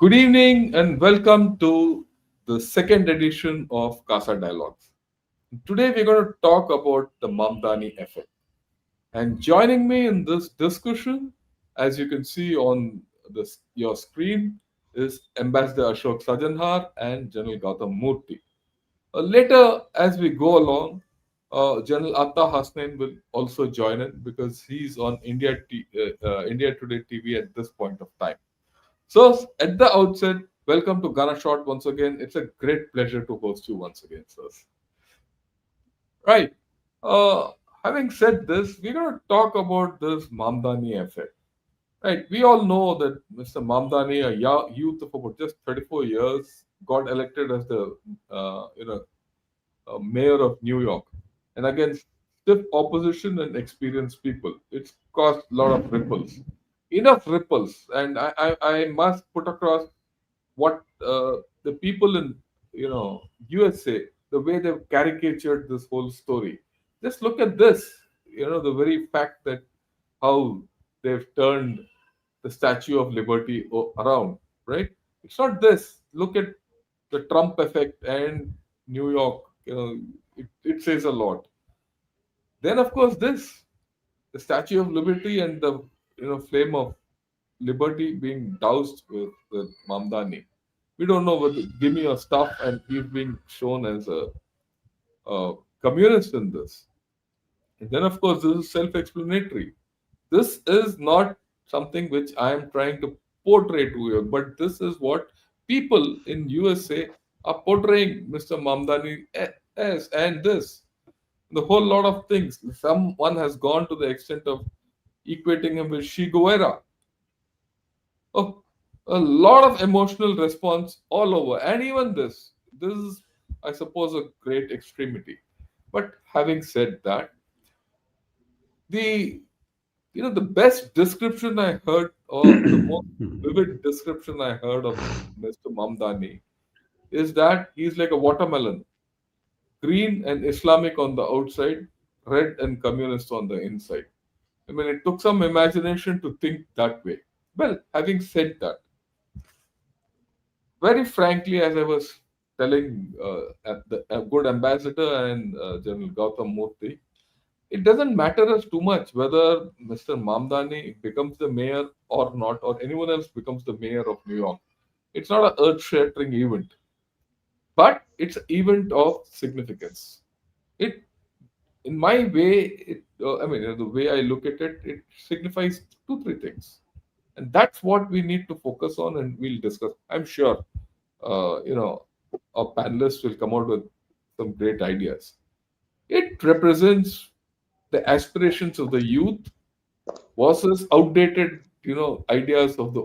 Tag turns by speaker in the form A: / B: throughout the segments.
A: Good evening and welcome to the second edition of Casa Dialogues. Today we're going to talk about the Mamdani Effect. And joining me in this discussion, as you can see on your screen, is Ambassador Ashok Sajjanhar and General Gautam Moorthy. Later, as we go along, General Atta Hasnain will also join in because he's on India Today TV at this point of time. So, at the outset, welcome to Ghana Shot once again. It's a great pleasure to host you once again, sirs. Right. Uh, Having said this, we're going to talk about this Mamdani effect. Right. We all know that Mr. Mamdani, a youth of about just 34 years, got elected as the mayor of New York, and against stiff opposition and experienced people, it's caused a lot of ripples. Enough ripples, and I must put across what the people in USA, the way they've caricatured this whole story. Just look at this. The very fact that how they've turned the Statue of Liberty around. Right? It's not this. Look at the Trump effect and New York. It says a lot. Then, of course, this the Statue of Liberty and the flame of liberty being doused with Mamdani. We don't know whether give me your stuff, and he's being shown as a communist in this. And then, of course, this is self-explanatory. This is not something which I am trying to portray to you, but this is what people in USA are portraying Mr. Mamdani as, and this the whole lot of things. Someone has gone to the extent of equating him with Che Guevara. Oh, a lot of emotional response all over, and even this is, I suppose, a great extremity. But having said that, the the best description I heard, or the most vivid description I heard of Mr. Mamdani, is that he's like a watermelon, green and Islamic on the outside, red and communist on the inside. I mean, it took some imagination to think that way. Well, having said that, very frankly, as I was telling a good ambassador and General Gautam Murthy, it doesn't matter us too much whether Mr. Mamdani becomes the mayor or not, or anyone else becomes the mayor of New York. It's not an earth-shattering event, but it's an event of significance. It, in my way, the way I look at it, it signifies two, three things, and that's what we need to focus on, and we'll discuss. I'm sure uh, you know, our panelists will come out with some great ideas. It represents the aspirations of the youth versus outdated, ideas of uh,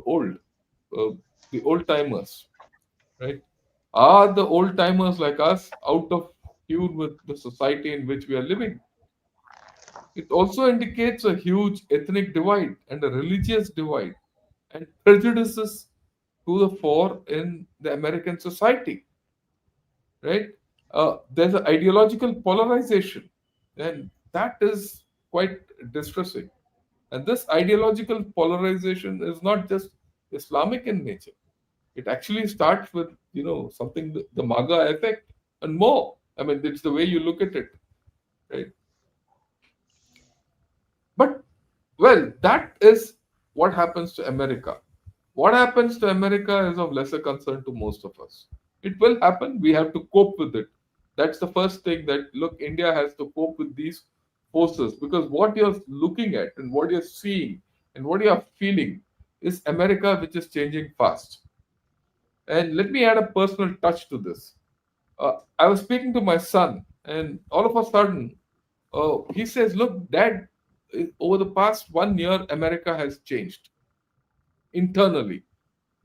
A: the old timers, right? Are the old timers like us out of tune with the society in which we are living? It also indicates a huge ethnic divide and a religious divide and prejudices to the fore in the American society, right? There's an ideological polarization, and that is quite distressing. And this ideological polarization is not just Islamic in nature. It actually starts with, something the MAGA effect and more. I mean, it's the way you look at it, right? But well, that is what happens to America. What happens to America is of lesser concern to most of us. It will happen. We have to cope with it. That's the first thing that, look, India has to cope with these forces because what you're looking at and what you're seeing and what you're feeling is America, which is changing fast. And let me add a personal touch to this. I was speaking to my son, and all of a sudden, he says, "Look, Dad, over the past 1 year, America has changed internally.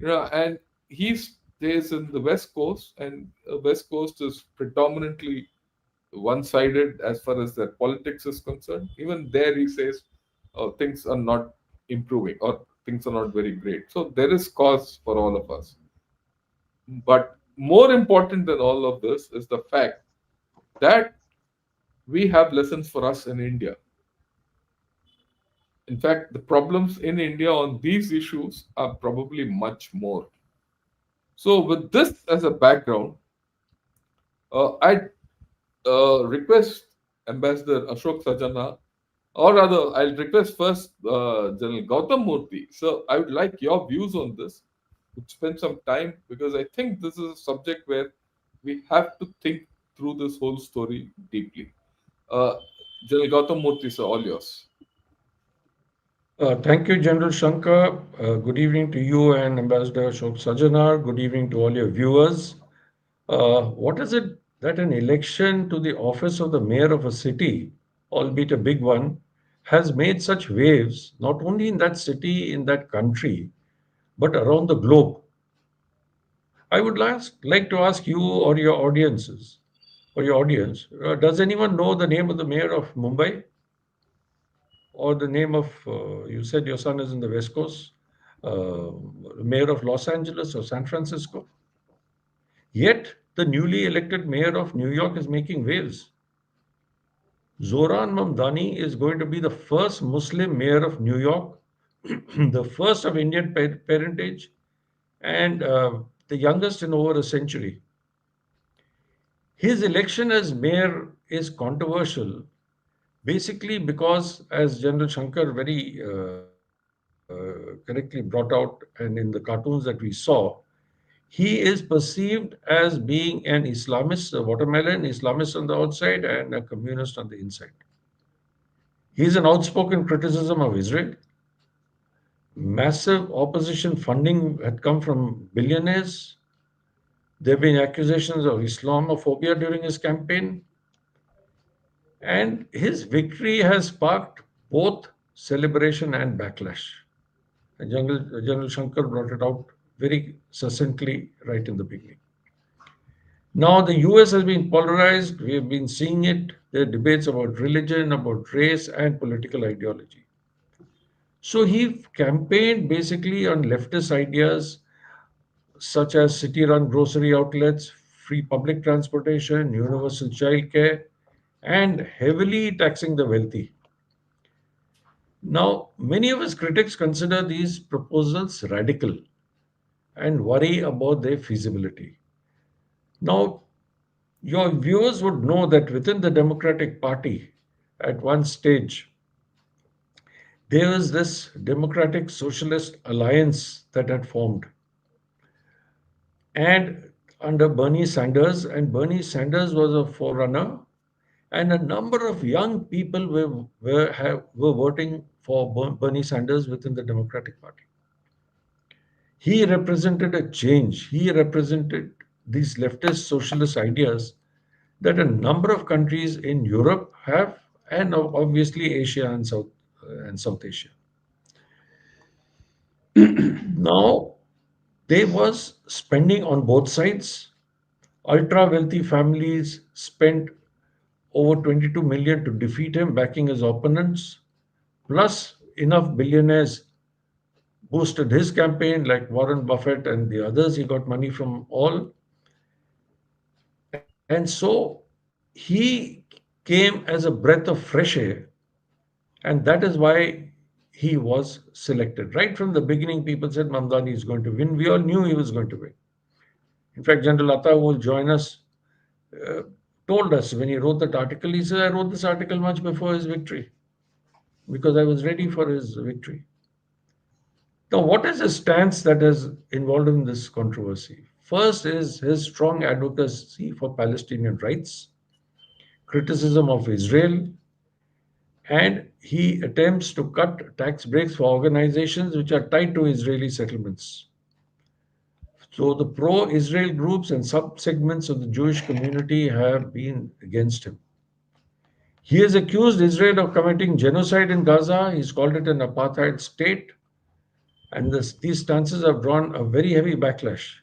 A: And he stays in the West Coast, and West Coast is predominantly one-sided as far as their politics is concerned. Even there, he says things are not improving or things are not very great. So there is cause for all of us. But more important than all of this is the fact that we have lessons for us in India. In fact, the problems in India on these issues are probably much more. So, with this as a background, I'd request Ambassador Ashok Sajjanhar, or rather, I'll request first General Gautam Moorthy. So, I would like your views on this. Would spend some time because I think this is a subject where we have to think through this whole story deeply. Uh, General Gautam Moorthy, sir, all yours.
B: Thank you, General Shankar. Good evening to you and Ambassador Ashok Sajjanar. Good evening to all your viewers. What is it that an election to the office of the mayor of a city, albeit a big one, has made such waves, not only in that city, in that country, but around the globe? I would like to ask you or your audiences, or your audience, does anyone know the name of the mayor of Mumbai? Or the name of, you said your son is in the West Coast, uh, mayor of Los Angeles or San Francisco. Yet, the newly elected mayor of New York is making waves. Zoran Mamdani is going to be the first Muslim mayor of New York, the first of Indian parentage, and the youngest in over a century. His election as mayor is controversial, basically because, as General Shankar very correctly brought out, and in the cartoons that we saw, he is perceived as being an Islamist, a watermelon Islamist on the outside and a communist on the inside. He is an outspoken criticism of Israel. Massive opposition funding had come from billionaires. There have been accusations of Islamophobia during his campaign, and his victory has sparked both celebration and backlash. And General Shankar brought it out very succinctly right in the beginning. Now, the US has been polarized. We have been seeing it. There are debates about religion, about race, and political ideology. So, he campaigned basically on leftist ideas such as city run grocery outlets, free public transportation, universal childcare, and heavily taxing the wealthy. Now, many of his critics consider these proposals radical and worry about their feasibility. Now, your viewers would know that within the Democratic Party, at one stage, there was this Democratic Socialist Alliance that had formed. And under Bernie Sanders, and Bernie Sanders was a forerunner, and a number of young people were voting for Bernie Sanders within the Democratic Party. He represented a change. He represented these leftist socialist ideas that a number of countries in Europe have, and obviously Asia and South Asia. Now there was spending on both sides. Ultra wealthy families spent over 22 million to defeat him, backing his opponents. Plus, enough billionaires boosted his campaign, like Warren Buffett and the others. He got money from all. And so he came as a breath of fresh air, and that is why he was selected. Right from the beginning, people said Mamdani is going to win. We all knew he was going to win. In fact, General Atta, who will join us, uh, told us when he wrote that article, he said, I wrote this article much before his victory because I was ready for his victory. Now, what is his stance that is involved in this controversy? First is his strong advocacy for Palestinian rights, criticism of Israel, and he attempts to cut tax breaks for organizations which are tied to Israeli settlements. So the pro Israel groups and subsegments of the Jewish community have been against him. He has accused Israel of committing genocide in Gaza. He's called it an apartheid state. And these stances have drawn a very heavy backlash.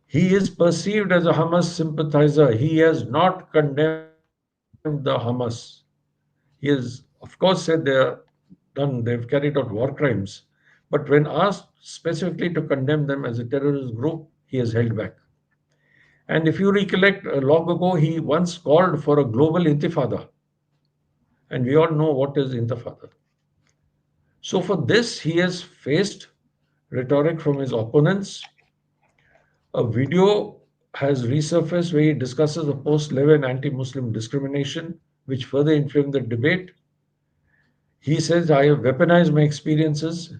B: He is perceived as a Hamas sympathizer. He has not condemned the Hamas. He has, of course, said they've carried out war crimes. But when asked specifically to condemn them as a terrorist group, he has held back. And if you recollect, long ago, he once called for a global intifada. And we all know what is intifada. So for this, he has faced rhetoric from his opponents. A video has resurfaced where he discusses the post 11 anti Muslim discrimination, which further inflamed the debate. He says, I have weaponized my experiences,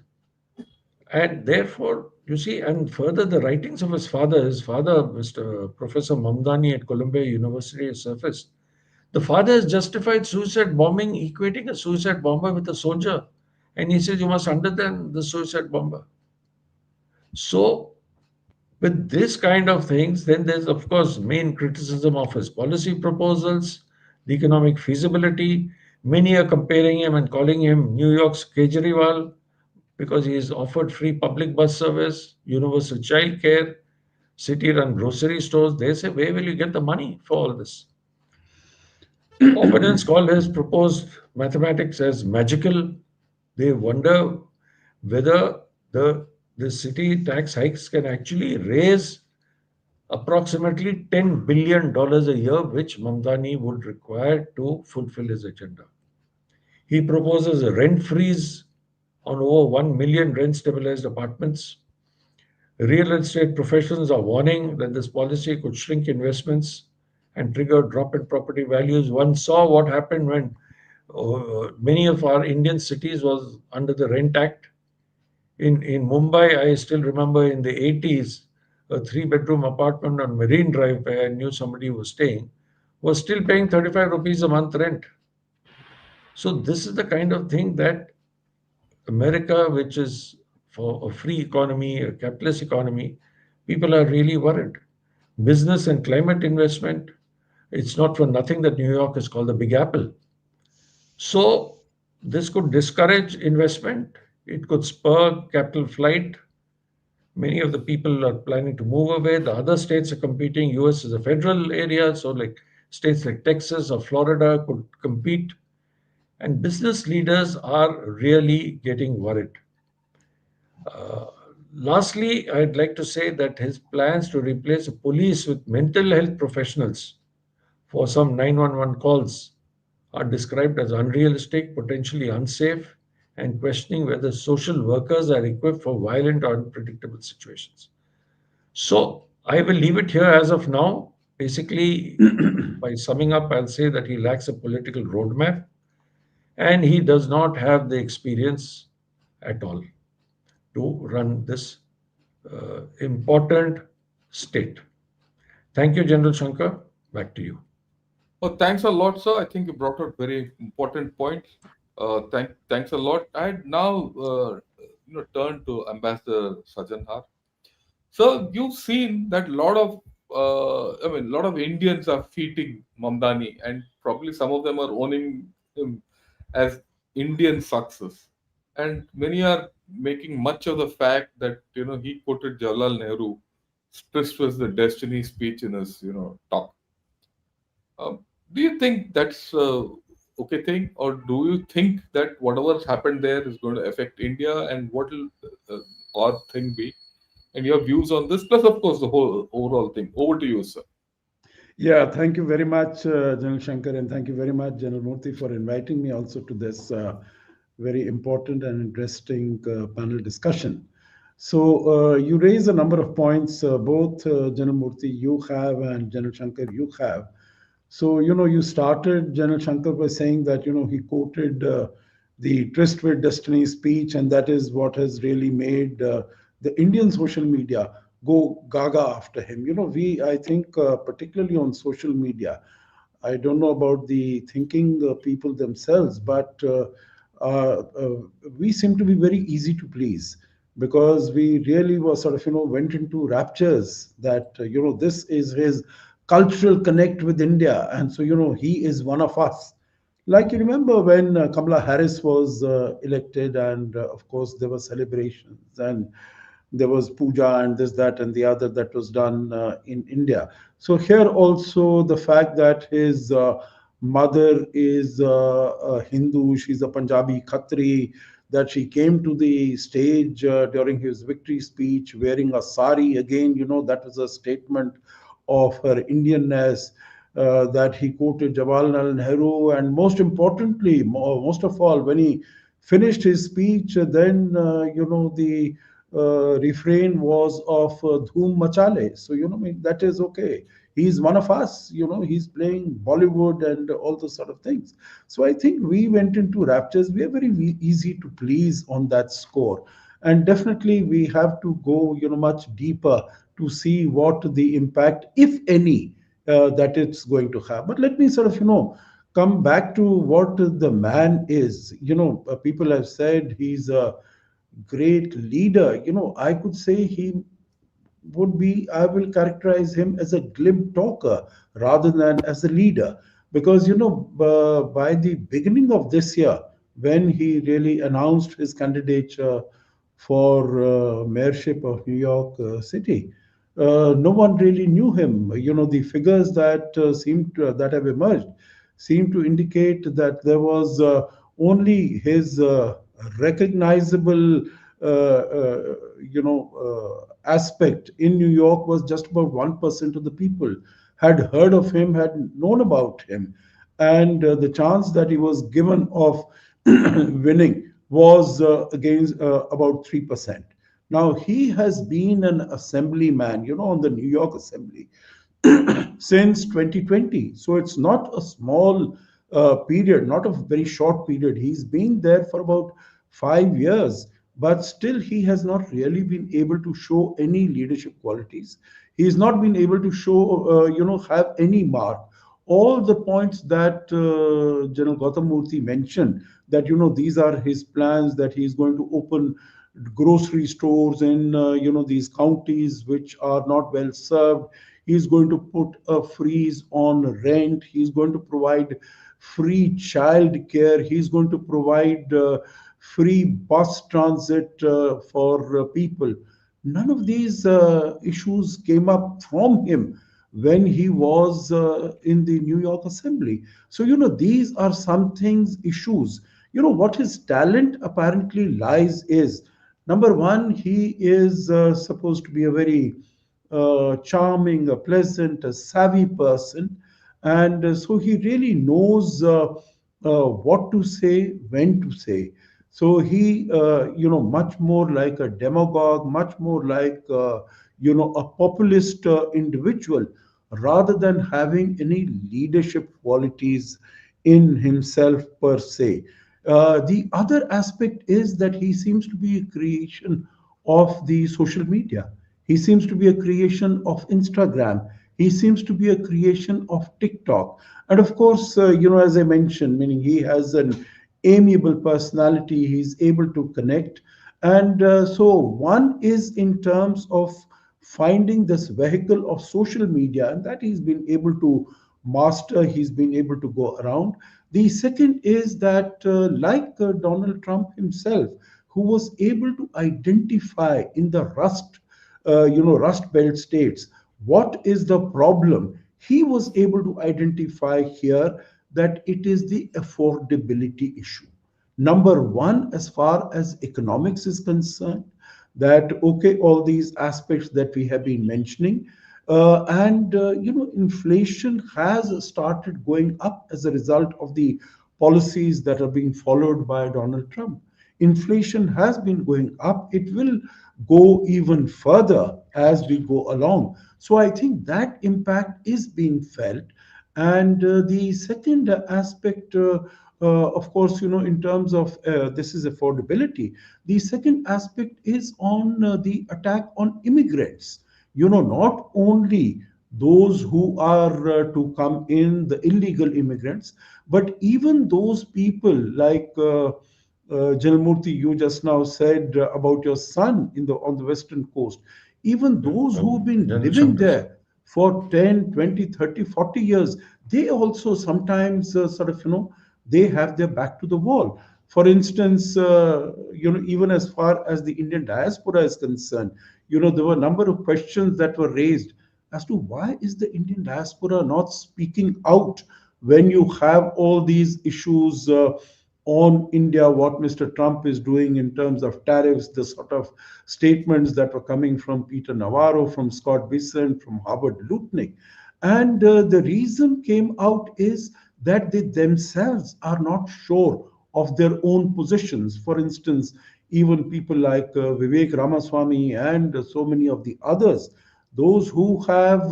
B: and therefore, you see, and further, the writings of his father, Mr. Professor Mamdani at Columbia University, has surfaced. The father has justified suicide bombing, equating a suicide bomber with a soldier. And he says, you must understand the suicide bomber. So, with this kind of things, then there's, of course, main criticism of his policy proposals, the economic feasibility. Many are comparing him and calling him New York's Kejriwal because he is offered free public bus service, universal child care, city run grocery stores. They say, where will you get the money for all this? Opponents call his proposed mathematics as magical. They wonder whether the city tax hikes can actually raise approximately $10 billion a year, which Mamdani would require to fulfill his agenda. He proposes a rent freeze on over 1 million rent stabilized apartments. Real estate professionals are warning that this policy could shrink investments and trigger drop in property values. One saw what happened when many of our Indian cities was under the Rent Act. In Mumbai, I still remember in the 80s, a three-bedroom apartment on Marine Drive where I knew somebody was staying was still paying 35 rupees a month rent. So this is the kind of thing that America, which is for a free economy, a capitalist economy, people are really worried. Business and climate investment, it's not for nothing that New York is called the Big Apple. So this could discourage investment. It could spur capital flight. Many of the people are planning to move away. The other states are competing. US is a federal area, so like states like Texas or Florida could compete. And business leaders are really getting worried. Uh, Lastly, I'd like to say that his plans to replace the police with mental health professionals for some 911 calls are described as unrealistic, potentially unsafe, and questioning whether social workers are equipped for violent or unpredictable situations. So I will leave it here as of now. Basically, by summing up, I'll say that he lacks a political roadmap and he does not have the experience at all to run this important state. Thank you, General Shankar. Back to you.
A: Oh, thanks a lot, sir. I think you brought out very important points. Thanks a lot. I now turn to Ambassador Sajjanhar. So you've seen that a lot of Indians are feeding Mamdani, and probably some of them are owning him as Indian success, and many are making much of the fact that he quoted Jawaharlal Nehru. This was the destiny speech in his talk. Do you think that's a okay thing, or do you think that whatever's happened there is going to affect India, and what will our thing be? And your views on this, plus of course the whole overall thing. Over to you, sir.
C: Yeah, thank you very much, General Shankar, and thank you very much, General Moorthy, for inviting me also to this very important and interesting panel discussion. So, you raise a number of points, both General Moorthy you have and General Shankar you have. So, you started General Shankar by saying that, he quoted the Tryst with Destiny speech, and that is what has really made the Indian social media go gaga after him. I think, particularly on social media, I don't know about the thinking people themselves, but we seem to be very easy to please because we really were sort of, went into raptures that, this is his cultural connect with India. And so, he is one of us. Like you remember when Kamala Harris was elected, and of course, there were celebrations and there was puja and this, that, and the other that was done in India. So here also the fact that his mother is a Hindu, she's a Punjabi Khatri, that she came to the stage during his victory speech wearing a sari. Again, that was a statement of her Indianness. That he quoted Jawaharlal Nehru, and most importantly, most of all, when he finished his speech, then the refrain was of Dhoom Machale. So, I mean, that is okay. He's one of us, he's playing Bollywood and all those sort of things. So I think we went into raptures. We are very easy to please on that score. And definitely we have to go, much deeper to see what the impact, if any, that it's going to have. But let me sort of, come back to what the man is. People have said he's a great leader. I could say he would be, I will characterize him as a glib talker rather than as a leader. Because, by the beginning of this year, when he really announced his candidature for mayorship of New York City, no one really knew him. The figures that that have emerged seem to indicate that there was only his recognizable aspect in New York was just about 1% of the people had heard of him, had known about him. And the chance that he was given of winning was against about 3%. Now, he has been an assemblyman, on the New York Assembly since 2020. So it's not a small period, not a very short period. He's been there for about 5 years, but still he has not really been able to show any leadership qualities. He's not been able to show, have any mark. All the points that General Gautam Moorthy mentioned, that these are his plans, that he's going to open grocery stores in these counties which are not well served. He's going to put a freeze on rent. He's going to provide free child care. He's going to provide free bus transit for people. None of these issues came up from him when he was in the New York Assembly. So, these are some things, issues. What his talent apparently lies is, number one, he is supposed to be a very charming, a pleasant, a savvy person. And so he really knows what to say, when to say. So he, much more like a demagogue, much more like, a populist individual, rather than having any leadership qualities in himself per se. The other aspect is that he seems to be a creation of the social media. He seems to be a creation of Instagram. He seems to be a creation of TikTok. And of course, as I mentioned, meaning he has an amiable personality, he's able to connect. And so, one is in terms of finding this vehicle of social media, and that he's been able to master, he's been able to go around. The second is that, like Donald Trump himself, who was able to identify in the Rust Belt states, what is the problem? He was able to identify here that it is the affordability issue. Number one, as far as economics is concerned, that okay, all these aspects that we have been mentioning, and inflation has started going up as a result of the policies that are being followed by Donald Trump. Inflation has been going up. It will go even further as we go along. So I think that impact is being felt. And the second aspect, of course, in terms of this is affordability. The second aspect is on the attack on immigrants. Not only those who are to come in, the illegal immigrants, but even those people like Janamurthy, you just now said about your son on the western coast. Even those who've been
B: General
C: living
B: Shankar.
C: there for 10, 20, 30, 40 years, they also sometimes sort of, they have their back to the wall. For instance, even as far as the Indian diaspora is concerned, there were a number of questions that were raised as to why is the Indian diaspora not speaking out when you have all these issues on India, what Mr. Trump is doing in terms of tariffs, the sort of statements that were coming from Peter Navarro, from Scott Bessent, from Howard Lutnick. And the reason came out is that they themselves are not sure of their own positions. For instance, even people like Vivek Ramaswamy and so many of the others, those who have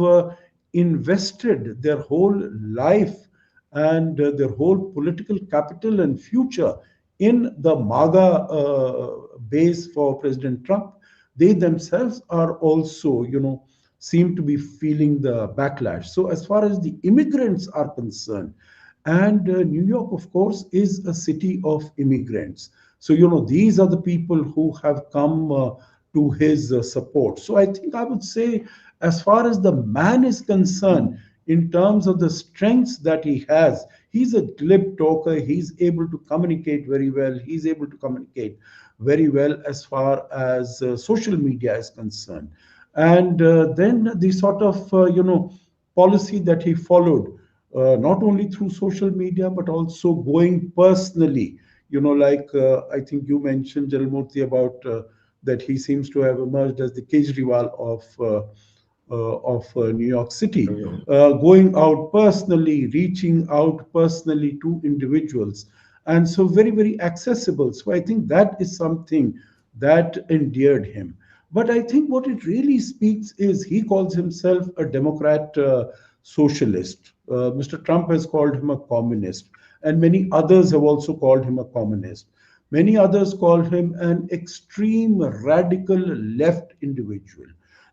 C: invested their whole life and their whole political capital and future in the MAGA base for President Trump, they themselves are also, seem to be feeling the backlash. So, as far as the immigrants are concerned, and New York, of course, is a city of immigrants. So, these are the people who have come to his support. So, I think I would say, as far as the man is concerned, in terms of the strengths that he has, he's a glib talker. He's able to communicate very well. He's able to communicate very well as far as social media is concerned. And then the sort of, policy that he followed, not only through social media, but also going personally. Like I think you mentioned, Jalmurthy, about that he seems to have emerged as the Kejriwal of New York City, going out personally, reaching out personally to individuals, and so very, very accessible. So I think that is something that endeared him. But I think what it really speaks is he calls himself a Democrat socialist. Mr. Trump has called him a communist, and many others have also called him a communist. Many others call him an extreme radical left individual.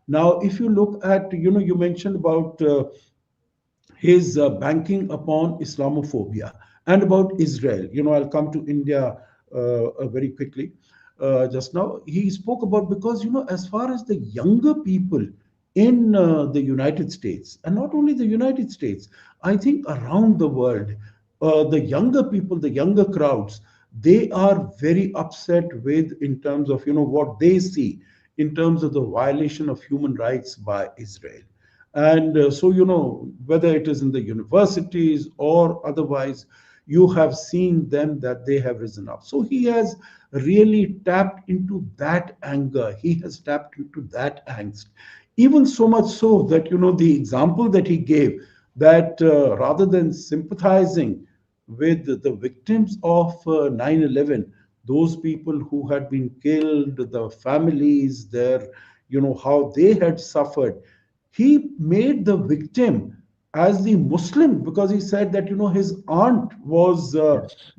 C: Now, if you look at, you mentioned about his banking upon Islamophobia and about Israel. I'll come to India very quickly. Just now, he spoke about, because, as far as the younger people in the United States, and not only the United States, I think around the world, the younger people, the younger crowds, they are very upset with, in terms of, what they see in terms of the violation of human rights by Israel. And so, whether it is in the universities or otherwise, you have seen them that they have risen up. So he has really tapped into that anger. He has tapped into that angst. Even so much so that, the example that he gave, that rather than sympathizing with the victims of 9/11, those people who had been killed, the families, how they had suffered, he made the victim as the Muslim, because he said that, his aunt was,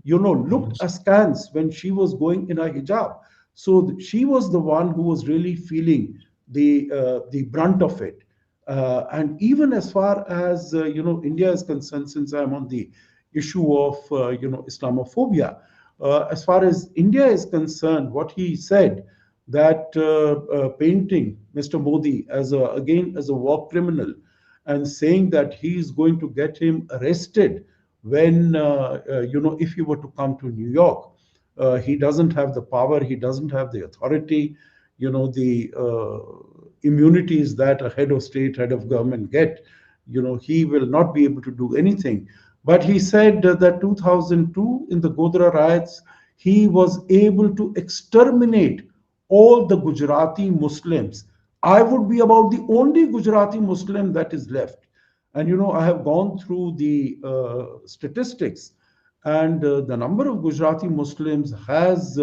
C: looked askance when she was going in a hijab. So she was the one who was really feeling the brunt of it. And even as far as, India is concerned, since I'm on the issue of, Islamophobia, as far as India is concerned, what he said, that painting Mr. Modi as again as a war criminal, and saying that he is going to get him arrested when, if he were to come to New York. He doesn't have the power, he doesn't have the authority, the immunities that a head of state, head of government get. He will not be able to do anything. But he said that 2002, in the Godhra riots, he was able to exterminate all the Gujarati Muslims. I would be about the only Gujarati Muslim that is left. And I have gone through the statistics, and the number of Gujarati Muslims has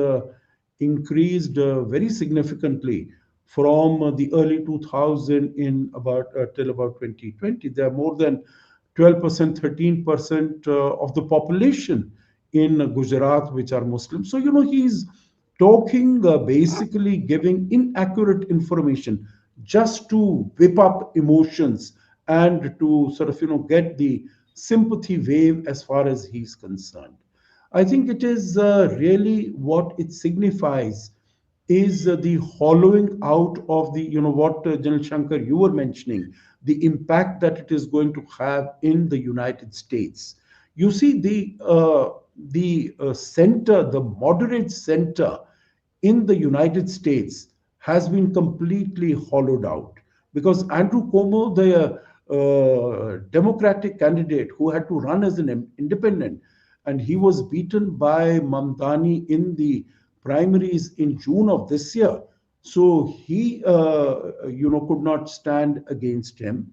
C: increased very significantly from the early 2000 in about till about 2020. There are more than 12%, 13% of the population in Gujarat which are Muslims. So, he's talking, basically giving inaccurate information just to whip up emotions and to sort of, get the sympathy wave as far as he's concerned. I think it is really what it signifies is the hollowing out of the, what General Shankar, you were mentioning, the impact that it is going to have in the United States. You see, the center, the moderate center in the United States has been completely hollowed out, because Andrew Cuomo, the Democratic candidate who had to run as an independent, and he was beaten by Mamdani in the primaries in June of this year. So he, could not stand against him.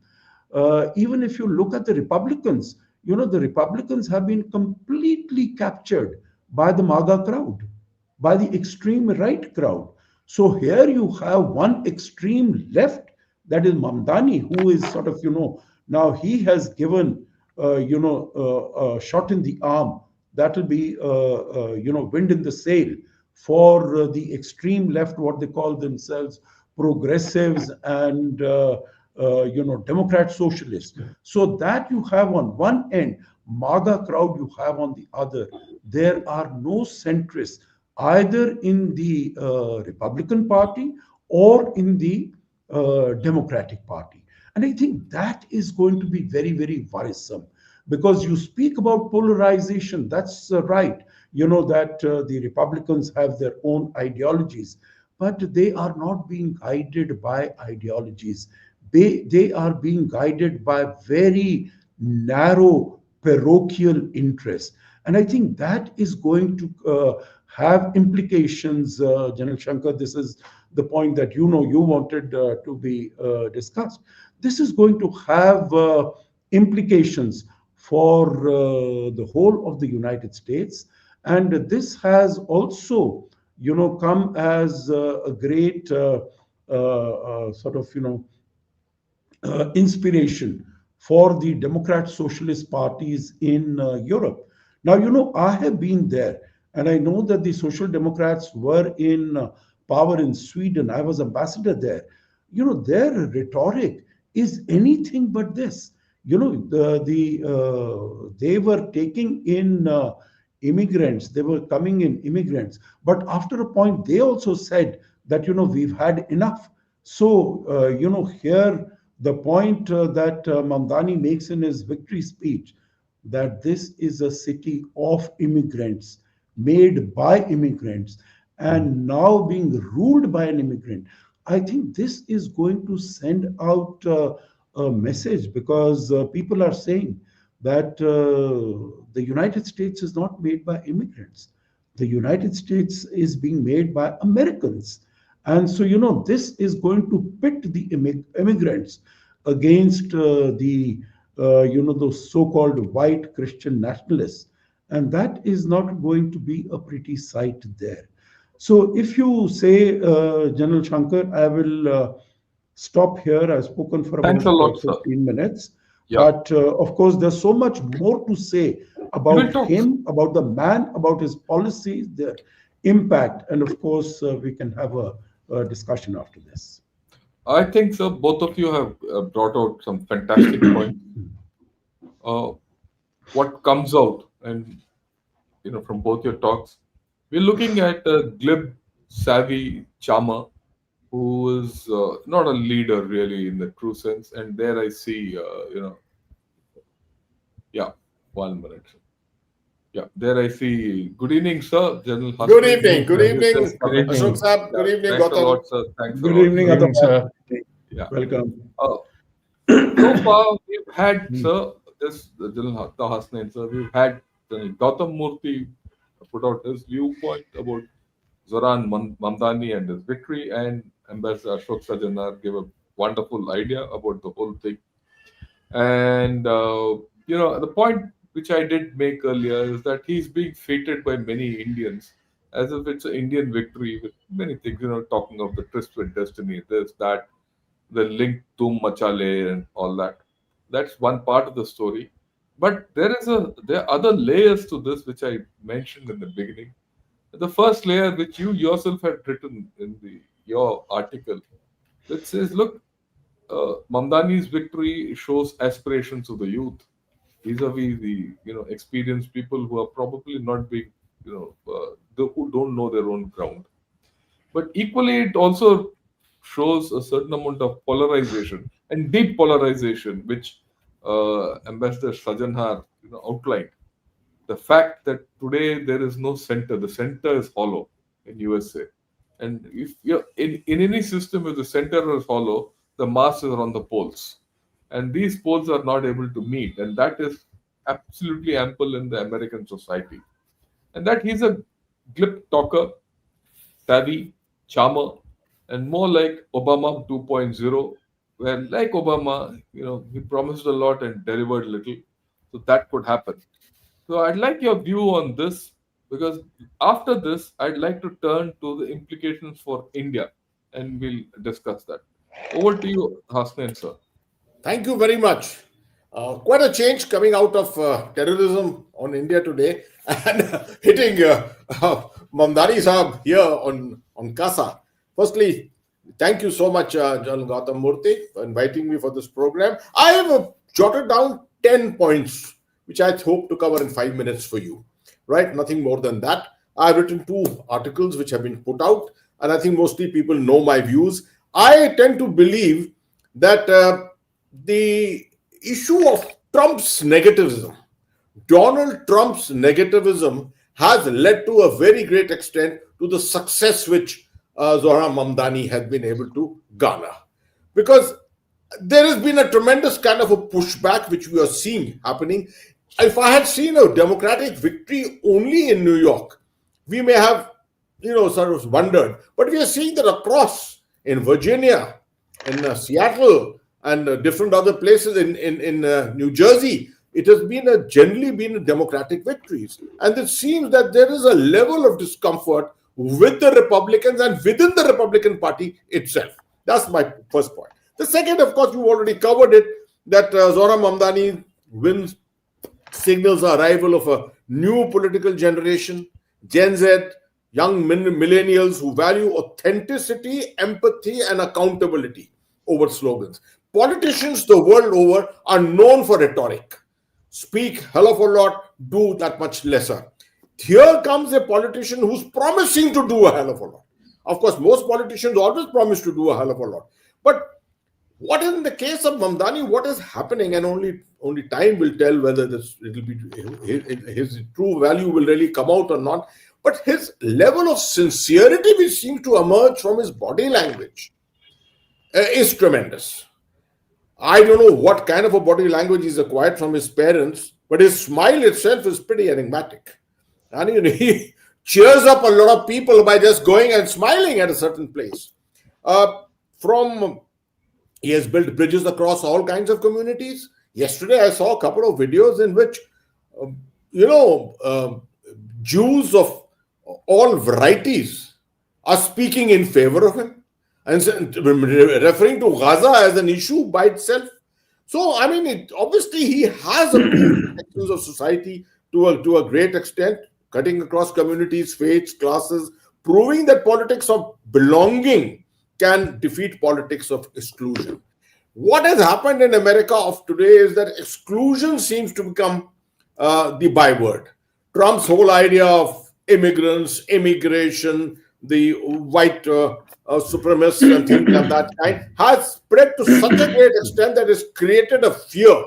C: Even if you look at the Republicans, the Republicans have been completely captured by the MAGA crowd, by the extreme right crowd. So here you have one extreme left, that is Mamdani, who is sort of, now he has given, a shot in the arm that will be, wind in the sail for the extreme left, what they call themselves, progressives and, Democrat socialists. So that you have on one end, MAGA crowd you have on the other. There are no centrists either in the Republican Party or in the Democratic Party. And I think that is going to be very, very worrisome because you speak about polarization. That's right. You know that the Republicans have their own ideologies, but they are not being guided by ideologies. They are being guided by very narrow parochial interests. And I think that is going to have implications, General Shankar. This is the point that you wanted to be discussed. This is going to have implications for the whole of the United States, and this has also, come as a great sort of, inspiration for the Democrat Socialist parties in Europe. Now, I have been there and I know that the Social Democrats were in power in Sweden. I was ambassador there. Their rhetoric is anything but this. They were taking in immigrants, they were coming in immigrants. But after a point, they also said that, we've had enough. So, here the point that Mamdani makes in his victory speech, that this is a city of immigrants, made by immigrants, and now being ruled by an immigrant. I think this is going to send out a message because people are saying that the United States is not made by immigrants. The United States is being made by Americans. And so, this is going to pit the immigrants against those so-called white Christian nationalists, and that is not going to be a pretty sight there. So, if you say, General Shankar, I will stop here. I've spoken for
A: Thanks a
C: about
A: lot, sir.
C: 15 minutes.
A: Yeah,
C: But of course, there's so much more to say
A: we will
C: about
A: talk.
C: him, about the man, about his policies, the impact. And of course, we can have a discussion after this.
A: I think, sir, both of you have brought out some fantastic points. Uh, what comes out, and from both your talks, we're looking at a glib, savvy charmer who is not a leader really in the true sense. And there I see, yeah, 1 minute. Yeah, there I see. Good evening, sir. General
D: Good
A: Hasnain,
D: evening. Good
A: you just
D: evening,
B: Good
A: come in.
D: Ashok
B: evening.
D: Saab.
A: Yeah,
D: Good evening,
A: thanks a
D: Gautam.
A: lot, sir. Thanks a
C: Good
A: lot,
C: evening,
B: Good
A: sir.
B: evening,
C: Adar.
B: sir.
A: Yeah.
C: Welcome.
A: So far, we've had,
B: Hmm.
A: sir, this General Hasnain, sir, we've had General Gautam Moorthy put out his viewpoint about Zoran Mamdani and his victory, and Ambassador Ashok Sajjanhar gave a wonderful idea about the whole thing. And the point which I did make earlier is that he's being feted by many Indians as if it's an Indian victory with many things. Talking of the tryst with destiny, this, that, the link to Machale and all that. That's one part of the story. But there are other layers to this which I mentioned in the beginning. The first layer, which you yourself had written in your article, which says, look, Mamdani's victory shows aspirations of the youth vis-a-vis the experienced people who are probably not being who don't know their own ground. But equally, it also shows a certain amount of polarization and deep polarization, which Ambassador Sajjanhar outlined. The fact that today there is no center, the center is hollow in USA. And if you're in any system, if the center is hollow, the mass is on the poles. And these poles are not able to meet. And that is absolutely ample in the American society. And that he's a glib talker, savvy, charmer, and more like Obama 2.0, where like Obama, he promised a lot and delivered little. So that could happen. So I'd like your view on this. because after this, I'd like to turn to the implications for India, and we'll discuss that. Over to you, Hasnain, sir.
D: Thank you very much. Quite a change coming out of terrorism on India today and hitting Mamdani Sahab here on Kasa. Firstly, thank you so much, John Gautam Moorthy, for inviting me for this program. I have jotted down 10 points, which I hope to cover in 5 minutes for you, right? Nothing more than that. I've written two articles which have been put out, and I think mostly people know my views. I tend to believe that the issue of Trump's negativism, Donald Trump's negativism, has led to a very great extent to the success which Zohra Mamdani has been able to garner. Because there has been a tremendous kind of a pushback which we are seeing happening. If I had seen a democratic victory only in New York, we may have, sort of wondered. But we are seeing that across in Virginia, in Seattle, and different other places in New Jersey, it has been generally been democratic victories. And it seems that there is a level of discomfort with the Republicans and within the Republican Party itself. That's my first point. The second, of course, you already covered it, that Zohra Mamdani wins signals the arrival of a new political generation, Gen Z, young millennials who value authenticity, empathy, and accountability over slogans. Politicians the world over are known for rhetoric. Speak hell of a lot, do that much lesser. Here comes a politician who's promising to do a hell of a lot. Of course, most politicians always promise to do a hell of a lot. But what in the case of Mamdani, what is happening, and only time will tell whether his true value will really come out or not. But his level of sincerity, which seems to emerge from his body language, is tremendous. I don't know what kind of a body language he's acquired from his parents, but his smile itself is pretty enigmatic. And he cheers up a lot of people by just going and smiling at a certain place. He has built bridges across all kinds of communities. Yesterday, I saw a couple of videos in which, Jews of all varieties are speaking in favor of him and referring to Gaza as an issue by itself. So, I mean, obviously he has appealed to sections of society to a great extent, cutting across communities, faiths, classes, proving that politics of belonging can defeat politics of exclusion. What has happened in America of today is that exclusion seems to become the byword. Trump's whole idea of immigrants, immigration, the white supremacists and things of that kind has spread to such a great extent that it's created a fear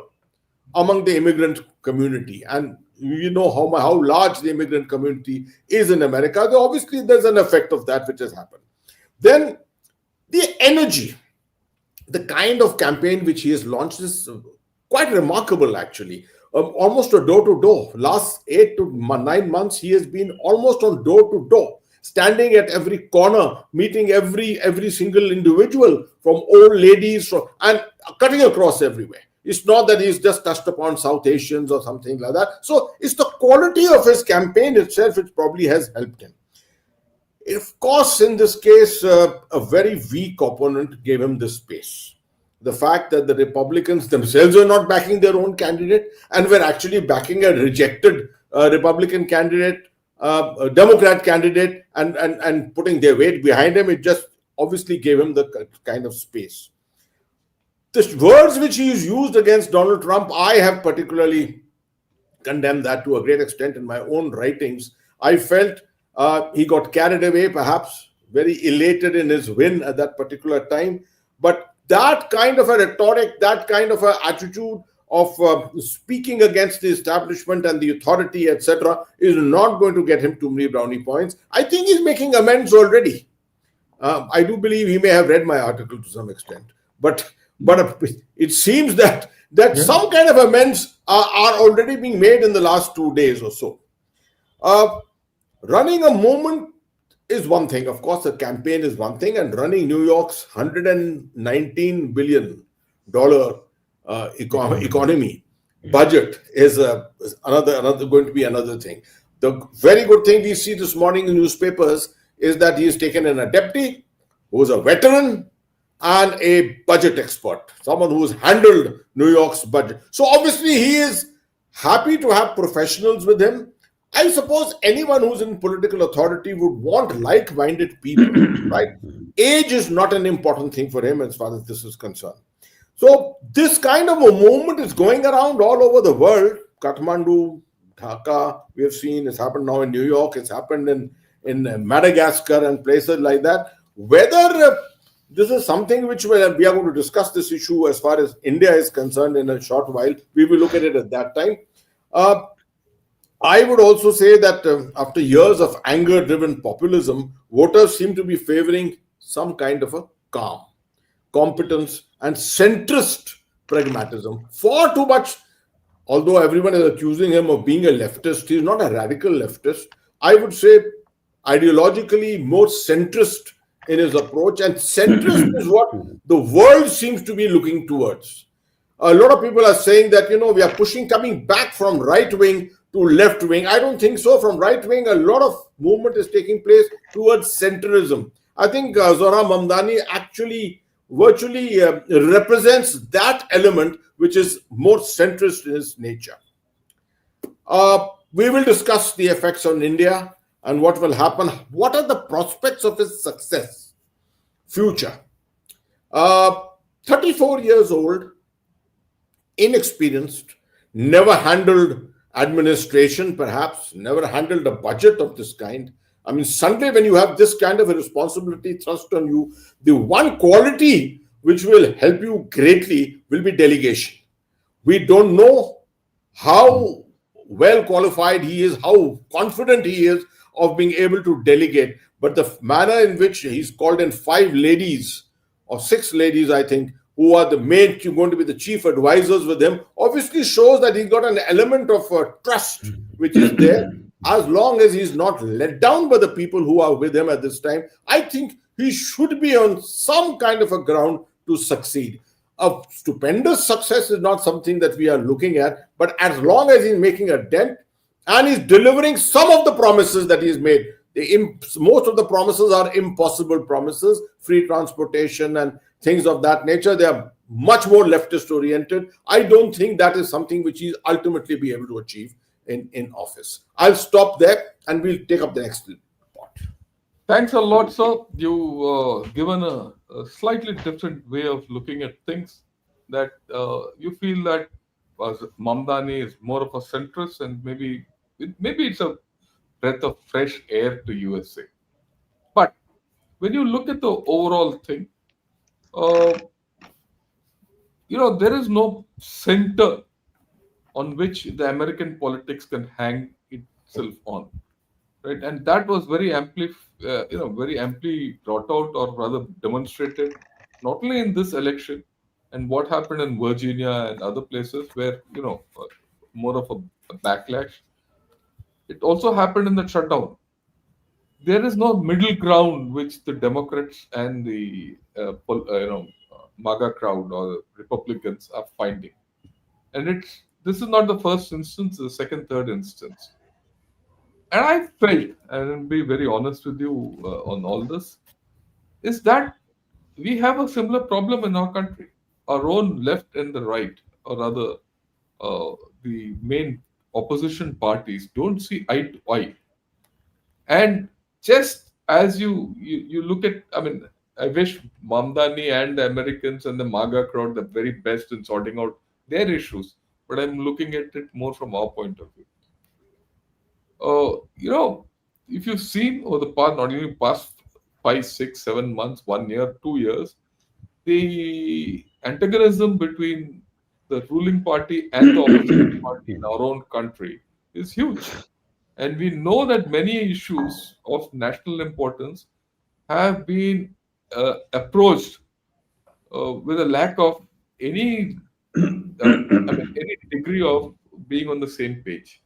D: among the immigrant community. And you know how large the immigrant community is in America. So obviously, there's an effect of that which has happened. Then the energy, the kind of campaign which he has launched is quite remarkable, actually. Almost a door-to-door. Last 8 to 9 months, he has been almost on door-to-door, standing at every corner, meeting every single individual, from old ladies and cutting across everywhere. It's not that he's just touched upon South Asians or something like that. So it's the quality of his campaign itself which probably has helped him. Of course, in this case, a very weak opponent gave him this space. The fact that the Republicans themselves were not backing their own candidate and were actually backing a rejected Republican candidate, a Democrat candidate, and putting their weight behind him, it just obviously gave him the kind of space. The words which he has used against Donald Trump, I have particularly condemned that to a great extent in my own writings. I felt he got carried away, perhaps very elated in his win at that particular time. But that kind of a rhetoric, that kind of an attitude of speaking against the establishment and the authority, etc., is not going to get him too many brownie points. I think he's making amends already. I do believe he may have read my article to some extent, but it seems that some kind of amends are already being made in the last 2 days or so. Running a movement is one thing. Of course, a campaign is one thing, and running New York's $119 billion economy budget is another going to be another thing. The very good thing we see this morning in newspapers is that he has taken in a deputy who is a veteran and a budget expert, someone who has handled New York's budget. So obviously he is happy to have professionals with him. I suppose anyone who's in political authority would want like-minded people, right? Age is not an important thing for him as far as this is concerned. So this kind of a movement is going around all over the world. Kathmandu, Dhaka, we have seen it's happened now in New York, it's happened in Madagascar and places like that. Whether this is something which we are going to discuss this issue as far as India is concerned in a short while. We will look at it at that time. I would also say that after years of anger-driven populism, voters seem to be favoring some kind of a calm, competence, and centrist pragmatism. Far too much, although everyone is accusing him of being a leftist, he's not a radical leftist. I would say ideologically more centrist in his approach, and centrist is what the world seems to be looking towards. A lot of people are saying that, we are coming back from right wing to left wing. I don't think so. From right wing, a lot of movement is taking place towards centrism. I think Zohra Mamdani actually virtually represents that element which is more centrist in its nature. We will discuss the effects on India and what will happen. What are the prospects of his success? Future. 34 years old, inexperienced, never handled administration, perhaps, never handled a budget of this kind. I mean, Sunday, when you have this kind of a responsibility thrust on you, the one quality which will help you greatly will be delegation. We don't know how well qualified he is, how confident he is of being able to delegate, but the manner in which he's called in 5 ladies or 6 ladies, I think, who are the main going to be the chief advisors with him, obviously shows that he's got an element of trust which is there. As long as he's not let down by the people who are with him at this time, I think he should be on some kind of a ground to succeed. A stupendous success is not something that we are looking at, but as long as he's making a dent and he's delivering some of the promises that he's made, most of the promises are impossible promises, free transportation and things of that nature. They are much more leftist oriented. I don't think that is something which he'll ultimately be able to achieve in office. I'll stop there and we'll take up the next part.
A: Thanks a lot, sir. You've given a slightly different way of looking at things. That you feel that Mamdani is more of a centrist, and maybe it's a breath of fresh air to USA. But when you look at the overall thing, uh, there is no center on which the American politics can hang itself on, right? And that was very amply brought out, or rather demonstrated, not only in this election and what happened in Virginia and other places where more of a backlash. It also happened in the shutdown. There is no middle ground which the Democrats and the MAGA crowd or Republicans are finding, and this is not the first instance, the second, third instance. And I felt, and I'll be very honest with you on all this, is that we have a similar problem in our country. Our own left and the right, or rather, the main opposition parties don't see eye to eye. And just as you look at, I mean, I wish Mamdani and the Americans and the MAGA crowd the very best in sorting out their issues, but I'm looking at it more from our point of view. uh, you know, if you've seen over the past, not even past 5, 6, 7 months, 1 year, 2 years, the antagonism between the ruling party and the opposition party in our own country is huge. And we know that many issues of national importance have been approached with a lack of any, any degree of being on the same page.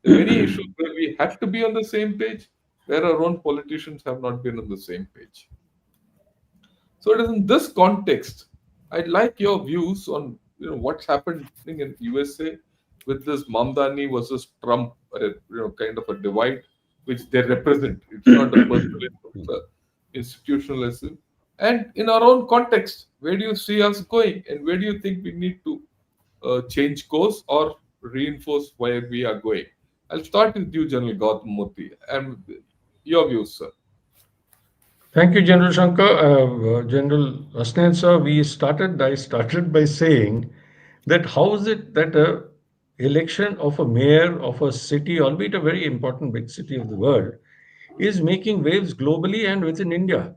A: There are many issues where we had to be on the same page, where our own politicians have not been on the same page. So it is in this context, I'd like your views on what's happening in USA with this Mamdani versus Trump, kind of a divide, which they represent. It's not a personalism, it's a institutionalism. And in our own context, where do you see us going, and where do you think we need to change course or reinforce where we are going? I'll start with you, General Gautam Moorthy, and your views, sir.
B: Thank you, General Shankar. General Hasnain, sir, I started by saying that how is it that a election of a mayor of a city, albeit a very important big city of the world, is making waves globally and within India?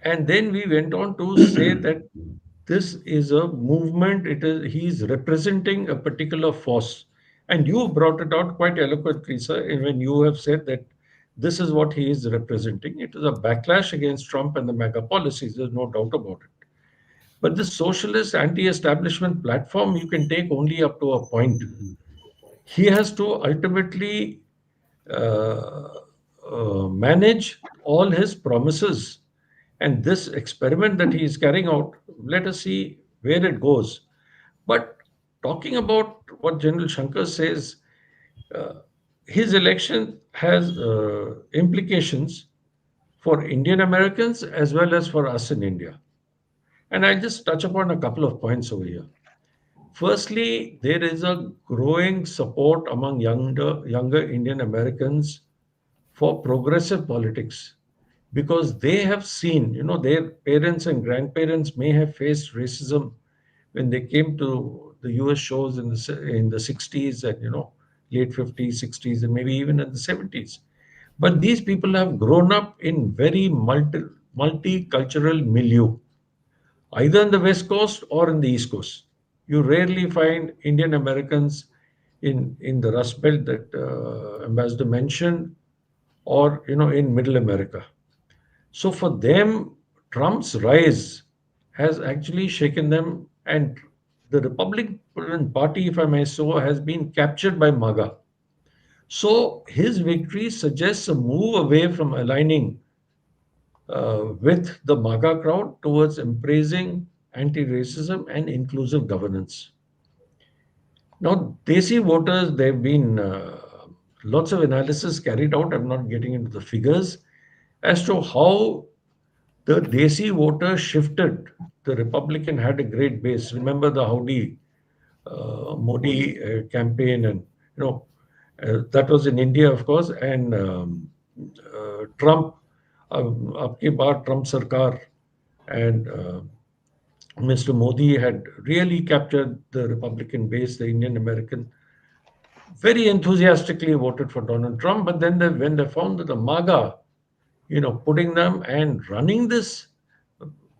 B: And then we went on to say that this is a movement, it is he's representing a particular force. And you brought it out quite eloquently, sir, when you have said that this is what he is representing. It is a backlash against Trump and the mega policies, there's no doubt about it. But this socialist anti-establishment platform you can take only up to a point. He has to ultimately uh, manage all his promises. And this experiment that he is carrying out, let us see where it goes. But talking about what General Shankar says, uh, his election has implications for Indian Americans as well as for us in India. And I'll just touch upon a couple of points over here. Firstly, there is a growing support among younger Indian Americans for progressive politics because they have seen, their parents and grandparents may have faced racism when they came to the US shows in the 60s and, late 50s, 60s, and maybe even in the 70s. But these people have grown up in very multicultural milieu, either in the West Coast or in the East Coast. You rarely find Indian Americans in the Rust Belt that Ambassador mentioned, or in Middle America. So for them, Trump's rise has actually shaken them, and the Republican Party, if I may so, has been captured by MAGA. So his victory suggests a move away from aligning with the MAGA crowd towards embracing anti-racism and inclusive governance. Now, Desi voters, there have been lots of analysis carried out. I'm not getting into the figures as to how the Desi voter shifted. The Republican had a great base. Remember the Howdy Modi campaign, and that was in India, of course, and Trump, Abki Baar Trump Sarkar, and Mr. Modi had really captured the Republican base, the Indian American, very enthusiastically voted for Donald Trump. But then when they found that the MAGA, putting them and running this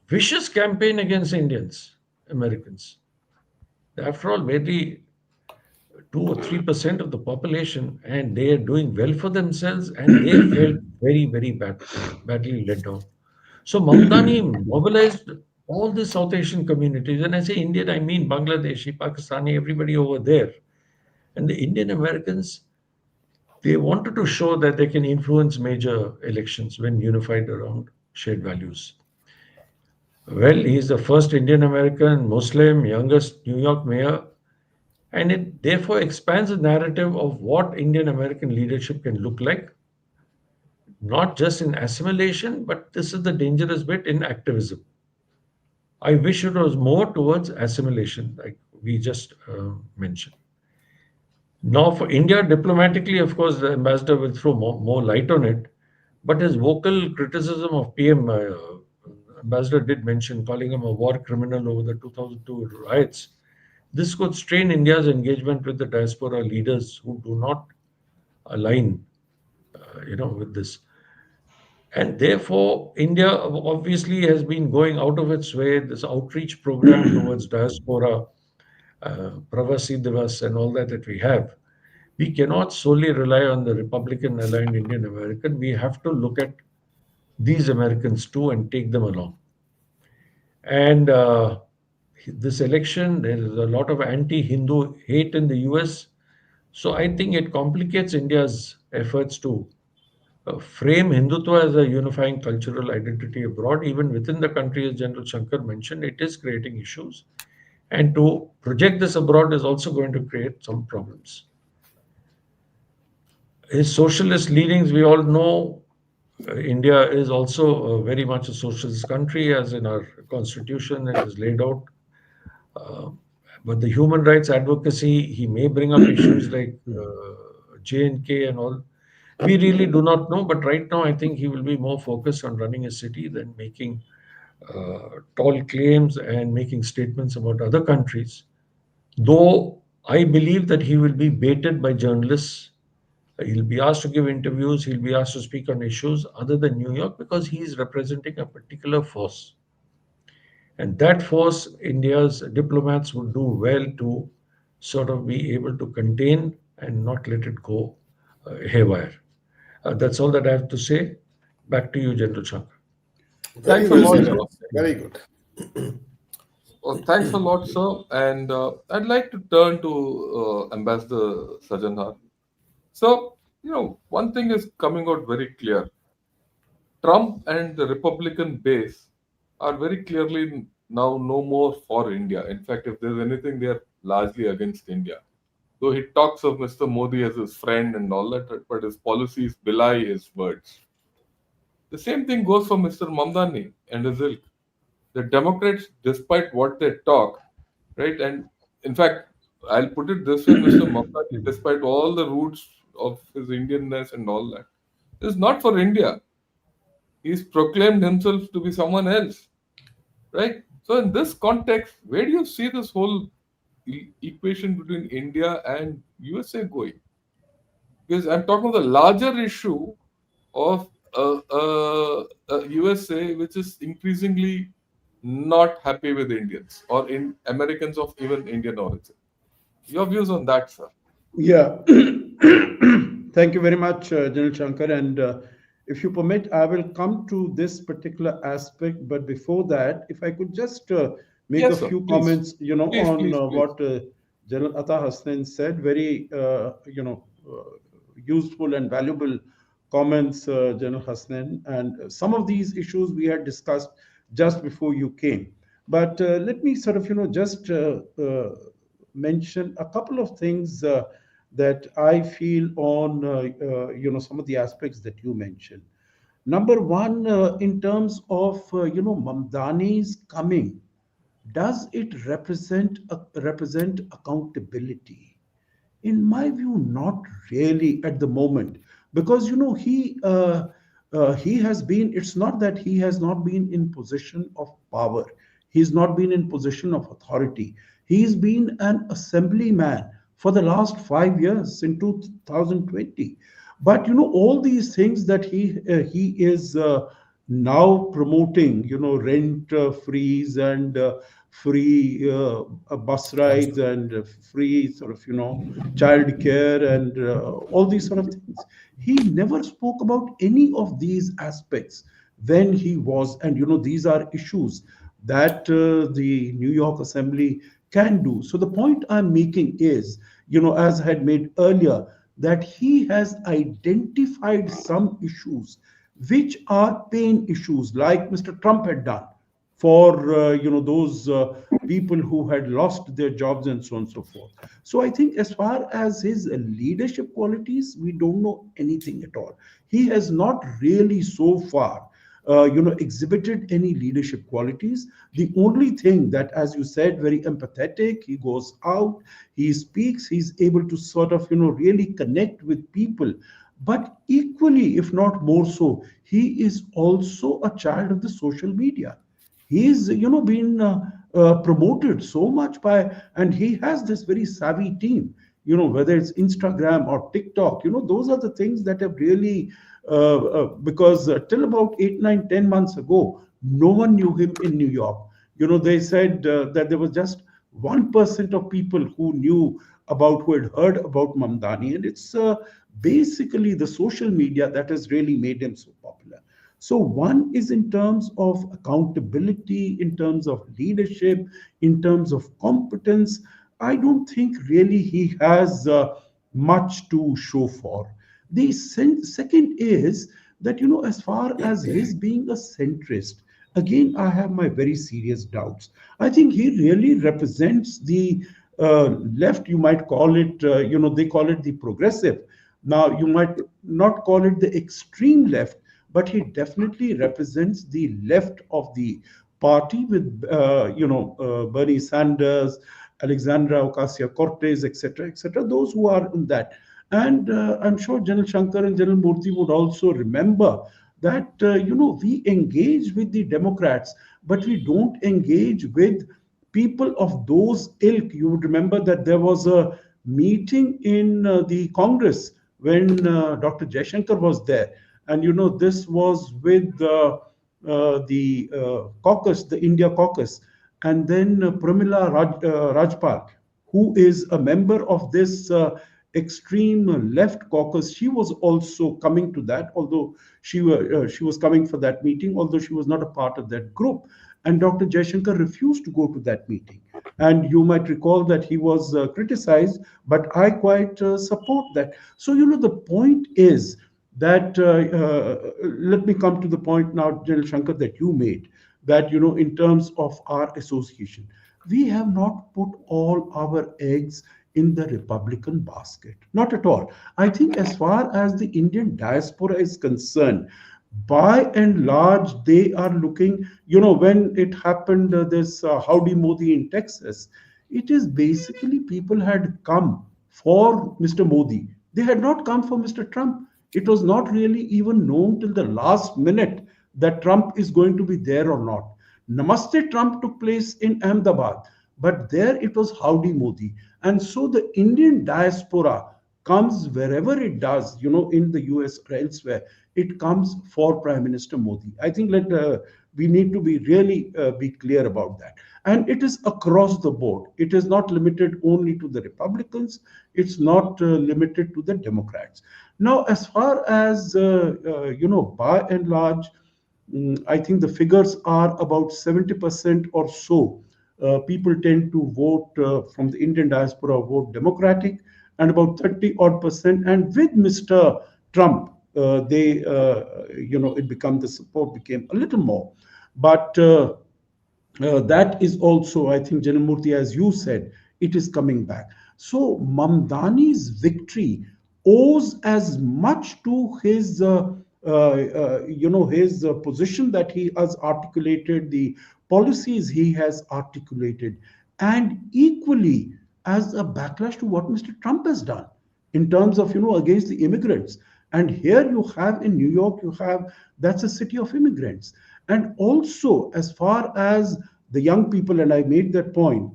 B: vicious campaign against Indians, Americans, after all, maybe 2 or 3% of the population, and they are doing well for themselves, and they felt very, very badly let down. So Mamdani mobilized all the South Asian communities. When I say Indian, I mean Bangladeshi, Pakistani, everybody over there. And the Indian Americans, they wanted to show that they can influence major elections when unified around shared values. Well, he's the first Indian American, Muslim, youngest New York mayor, and it therefore expands the narrative of what Indian American leadership can look like, not just in assimilation, but this is the dangerous bit in activism. I wish it was more towards assimilation, like we just mentioned. Now, for India, diplomatically, of course, the ambassador will throw more light on it, but his vocal criticism of PM, ambassador did mention calling him a war criminal over the 2002 riots. This could strain India's engagement with the diaspora leaders who do not align, with this. And therefore, India obviously has been going out of its way, this outreach program towards diaspora, Pravasi Divas, and all that we have. We cannot solely rely on the Republican aligned Indian American. We have to look at these Americans too and take them along. And this election, there is a lot of anti Hindu hate in the US. So I think it complicates India's efforts to frame Hindutva as a unifying cultural identity abroad, even within the country, as General Shankar mentioned, it is creating issues. And to project this abroad is also going to create some problems. His socialist leanings, we all know, India is also very much a socialist country, as in our constitution it is laid out. Uh, but the human rights advocacy, he may bring up issues like J&K and all. We really do not know, but right now I think he will be more focused on running a city than making tall claims and making statements about other countries. Though I believe that he will be baited by journalists. He'll be asked to give interviews, he'll be asked to speak on issues other than New York because he is representing a particular force. And that force, India's diplomats would do well to sort of be able to contain and not let it go haywire. That's all that I have to say. Back to you, General Shankar.
D: Very
A: Thanks a
D: well
A: lot,
D: said.
A: sir.
D: Very good.
A: Well, thanks a lot, sir. And I'd like to turn to Ambassador Sajjanhar. So, one thing is coming out very clear. Trump and the Republican base are very clearly now no more for India. In fact, if there's anything, they are largely against India. Though he talks of Mr. Modi as his friend and all that, but his policies belie his words. The same thing goes for Mr. Mamdani and his ilk. The Democrats, despite what they talk, right, and in fact, I'll put it this way, Mr. Mamdani, despite all the roots of his Indianness and all that, is not for India. He's proclaimed himself to be someone else, right? So, in this context, where do you see this whole equation between India and USA going? Because I'm talking about the larger issue of USA, which is increasingly not happy with Indians or in Americans of even Indian origin. Your views on that, sir?
C: Yeah. Thank you very much, General Shankar. And if you permit, I will come to this particular aspect. But before that, if I could just make a
A: Yes, sir.
C: few
A: Please,
C: comments,
A: please,
C: on
A: please, please.
C: what General Atta Hasnain said. Very, useful and valuable comments, General Hasnain. And some of these issues we had discussed just before you came. But let me sort of, just mention a couple of things that I feel on, some of the aspects that you mentioned. Number one, in terms of, Mamdani's coming, does it represent accountability? In my view, not really at the moment, because he has been. It's not that he has not been in position of power. He's not been in position of authority. He's been an assemblyman for the last 5 years in 2020. But all these things that he is now promoting, rent freeze and free bus rides and free sort of child care and all these sort of things. He never spoke about any of these aspects when he was, and these are issues that the New York Assembly can do. So the point I'm making is, as I had made earlier, that he has identified some issues which are pain issues, like Mr. Trump had done for those people who had lost their jobs and so on and so forth. So I think as far as his leadership qualities, we don't know anything at all. He has not really so far exhibited any leadership qualities. The only thing that, as you said, very empathetic, he goes out, he speaks, he's able to sort of really connect with people. But equally, if not more so, he is also a child of the social media. He's been promoted so much by, and he has this very savvy team, whether it's Instagram or TikTok. Those are the things that have really because till about 8, 9, 10 months ago, no one knew him in New York. They said that there was just 1% of people who knew about, who had heard about Mamdani, and it's basically the social media that has really made him so popular. So, one is in terms of accountability, in terms of leadership, in terms of competence. I don't think really he has much to show for. The second is that, as far as his being a centrist, Again, I have my very serious doubts. I think he really represents the left. You might call it, they call it the progressive. Now, you might not call it the extreme left, but he definitely represents the left of the party with, Bernie Sanders, Alexandra Ocasio-Cortez, etc., etc., those who are in that. And I'm sure General Shankar and General Moorthy would also remember that we engage with the Democrats, but we don't engage with people of those ilk. You would remember that there was a meeting in the Congress when Dr. Jaishankar was there, and this was with the caucus, the India caucus, and then Pramila Rajpal, who is a member of this extreme left caucus. She was also coming to that, although she was coming for that meeting, although she was not a part of that group. And Dr. Jaishankar refused to go to that meeting. And you might recall that he was criticized, but I quite support that. So, the point is that, let me come to the point now, General Shankar, that you made, that, in terms of our association, we have not put all our eggs in the Republican basket. Not at all. I think, as far as the Indian diaspora is concerned, by and large, they are looking, when it happened, this Howdy Modi in Texas, it is basically people had come for Mr. Modi. They had not come for Mr. Trump. It was not really even known till the last minute that Trump is going to be there or not. Namaste Trump took place in Ahmedabad, but there it was Howdy Modi. And so the Indian diaspora comes wherever it does, in the US or elsewhere, it comes for Prime Minister Modi. I think we need to be really be clear about that. And it is across the board. It is not limited only to the Republicans. It's not limited to the Democrats. Now, as far as, by and large, I think the figures are about 70% or so. People tend to vote from the Indian diaspora, vote Democratic, and about 30 odd percent. And with Mr. Trump, it became, the support became a little more. But that is also, I think, Janamurthy, as you said, it is coming back. So Mamdani's victory owes as much to his, his position that he has articulated, the policies he has articulated, and equally as a backlash to what Mr. Trump has done in terms of, against the immigrants. And here you have in New York, you have, that's a city of immigrants. And also, as far as the young people, and I made that point,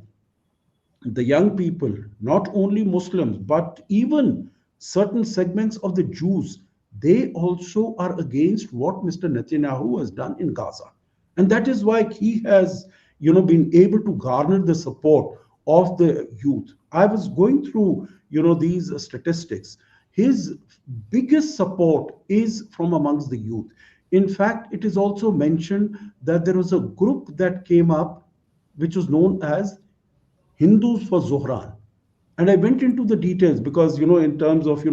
C: the young people, not only Muslims, but even certain segments of the Jews, they also are against what Mr. Netanyahu has done in Gaza. And that is why he has, been able to garner the support of the youth. I was going through, these statistics. His biggest support is from amongst the youth. In fact, it is also mentioned that there was a group that came up which was known as Hindus for Zohran. And I went into the details because, in terms of,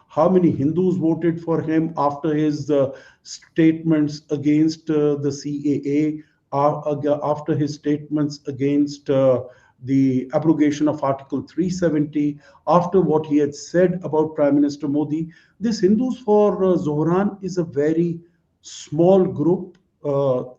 C: how many Hindus voted for him after his statements against the CAA, after his statements against the abrogation of Article 370, after what he had said about Prime Minister Modi. This Hindus for Zohran is a very small group.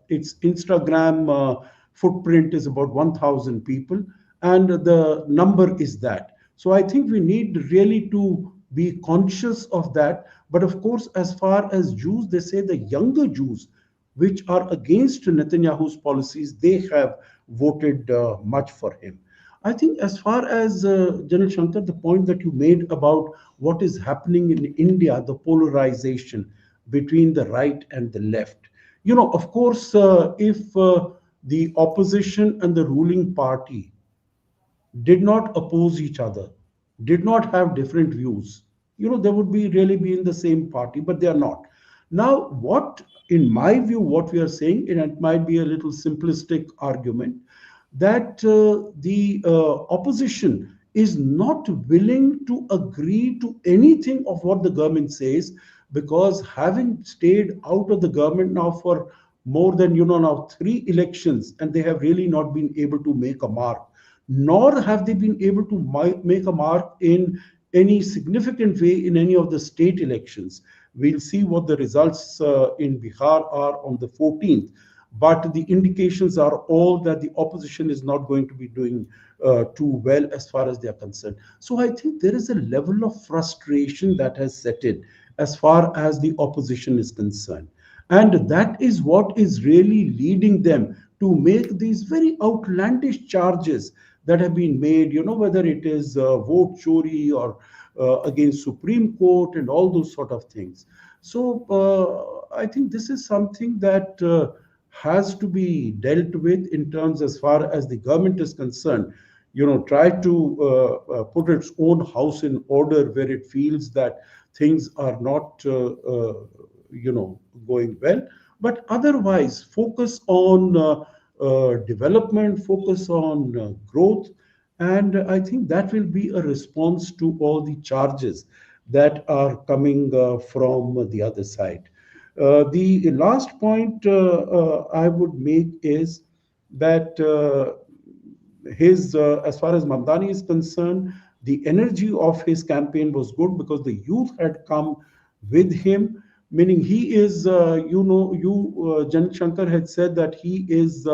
C: Its Instagram footprint is about 1,000 people, and the number is that. So I think we need really to be conscious of that. But of course, as far as Jews, they say the younger Jews, which are against Netanyahu's policies, they have voted much for him. I think, as far as General Shankar, the point that you made about what is happening in India, the polarization between the right and the left. Of course, if the opposition and the ruling party did not oppose each other, did not have different views, they would be really be in the same party, but they are not. Now, what, in my view, what we are saying, and it might be a little simplistic argument, that the opposition is not willing to agree to anything of what the government says, because having stayed out of the government now for more than now 3 elections, and they have really not been able to make a mark, nor have they been able to make a mark in any significant way in any of the state elections. We'll see what the results in Bihar are on the 14th, but the indications are all that the opposition is not going to be doing too well as far as they are concerned. So I think there is a level of frustration that has set in as far as the opposition is concerned. And that is what is really leading them to make these very outlandish charges that have been made, whether it is vote chori or against Supreme Court and all those sort of things. So I think this is something that has to be dealt with in terms as far as the government is concerned. Try to put its own house in order where it feels that things are not going well, but otherwise focus on development, focus on growth, and I think that will be a response to all the charges that are coming from the other side. The last point I would make is that his as far as Mamdani is concerned, the energy of his campaign was good because the youth had come with him. Meaning he is, Jan Shankar had said that he is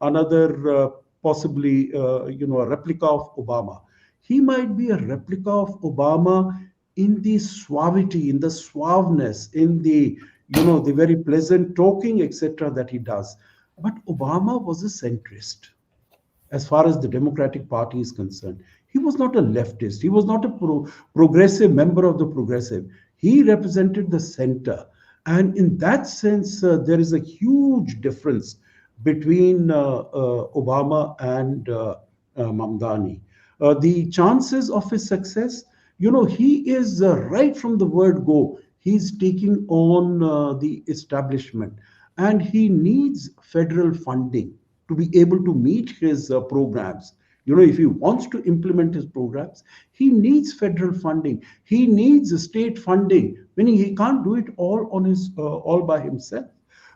C: another possibly, a replica of Obama. He might be a replica of Obama in the suavity, in the suaveness, in the, the very pleasant talking, etc., that he does. But Obama was a centrist as far as the Democratic Party is concerned. He was not a leftist. He was not a progressive member of the progressive. He represented the center. And in that sense, there is a huge difference between Obama and Mamdani. The chances of his success, he is right from the word go, he's taking on the establishment, and he needs federal funding to be able to meet his programs. If he wants to implement his programs, he needs federal funding. He needs state funding, meaning he can't do it all on his all by himself.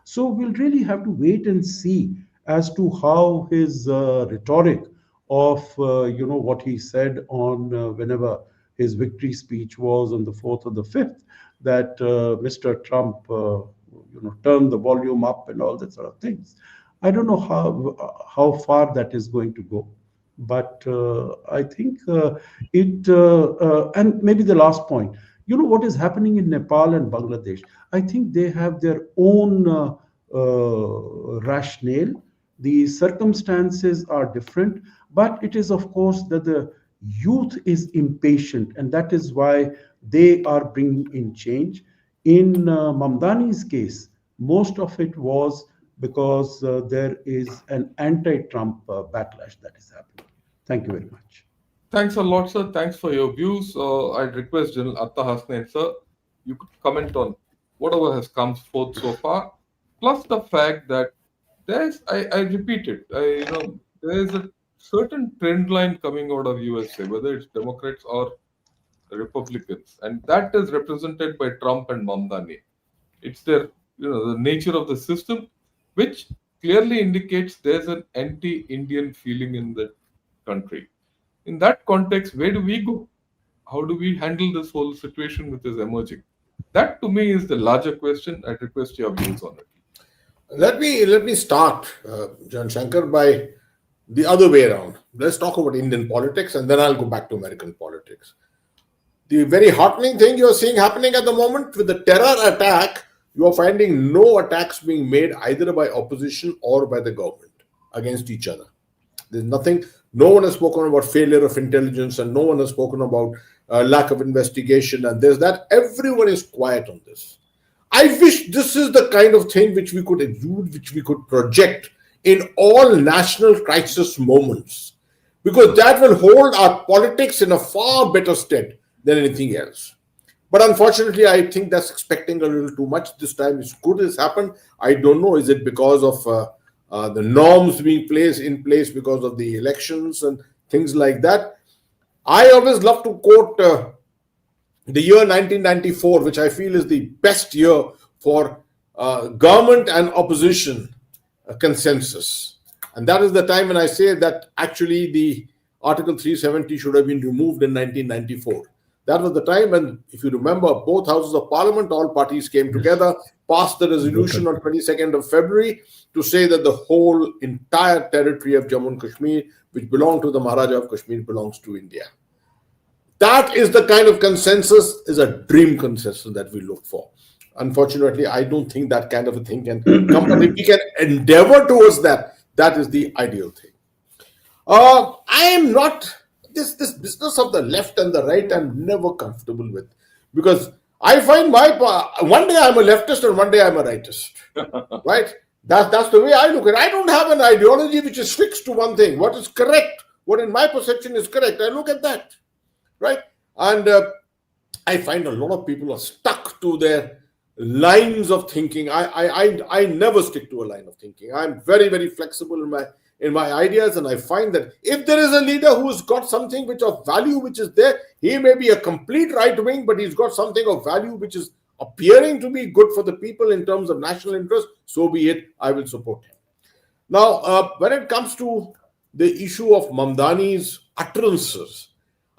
C: So we'll really have to wait and see as to how his rhetoric of what he said on whenever his victory speech was on the 4th or the 5th, that Mr. Trump turned the volume up and all that sort of things. I don't know how far that is going to go, but I think and maybe the last point, what is happening in Nepal and Bangladesh. I think they have their own rationale. The circumstances are different, but it is of course that the youth is impatient, and that is why they are bringing in change. In Mamdani's case, most of it was because there is an anti-Trump backlash that is happening. Thank you very much.
A: Thanks a lot, sir. Thanks for your views. I'd request General Atta Hasnain, sir, you could comment on whatever has come forth so far, plus the fact that I repeat it, there is a certain trend line coming out of USA, whether it's Democrats or Republicans, and that is represented by Trump and Mamdani. It's the nature of the system, which clearly indicates there's an anti-Indian feeling in the country. In that context, where do we go? How do we handle this whole situation which is emerging? That to me is the larger question. I request your views on it.
D: Let me start, John Shankar, by the other way around. Let's talk about Indian politics, and then I'll go back to American politics. The very heartening thing you're seeing happening at the moment with the terror attack, you are finding no attacks being made either by opposition or by the government against each other. There's nothing. No one has spoken about failure of intelligence, and no one has spoken about lack of investigation. And there's that. Everyone is quiet on this. I wish this is the kind of thing which we could exude, which we could project in all national crisis moments, because that will hold our politics in a far better stead than anything else. But unfortunately, I think that's expecting a little too much this time. It's good as happened. I don't know. Is it because of the norms being placed in place because of the elections and things like that? I always love to quote the year 1994, which I feel is the best year for government and opposition consensus. And that is the time when I say that actually the Article 370 should have been removed in 1994. That was the time when, if you remember, both houses of parliament, all parties came together, passed the resolution on 22nd of February to say that the whole entire territory of Jammu and Kashmir, which belonged to the Maharaja of Kashmir, belongs to India. That is the kind of consensus, is a dream consensus that we look for. Unfortunately, I don't think that kind of a thing can come, but if we can endeavor towards that, that is the ideal thing. I am not, this business of the left and the right, I'm never comfortable with, because I find one day I'm a leftist and one day I'm a rightist, right? That's the way I look at it. I don't have an ideology which is fixed to one thing. What is correct, what in my perception is correct, I look at that, right? And I find a lot of people are stuck to their lines of thinking. I never stick to a line of thinking. I'm very, very flexible in my ideas, and I find that if there is a leader who's got something which of value which is there, he may be a complete right wing, but he's got something of value which is appearing to be good for the people in terms of national interest, so be it, I will support him. Now, when it comes to the issue of Mamdani's utterances,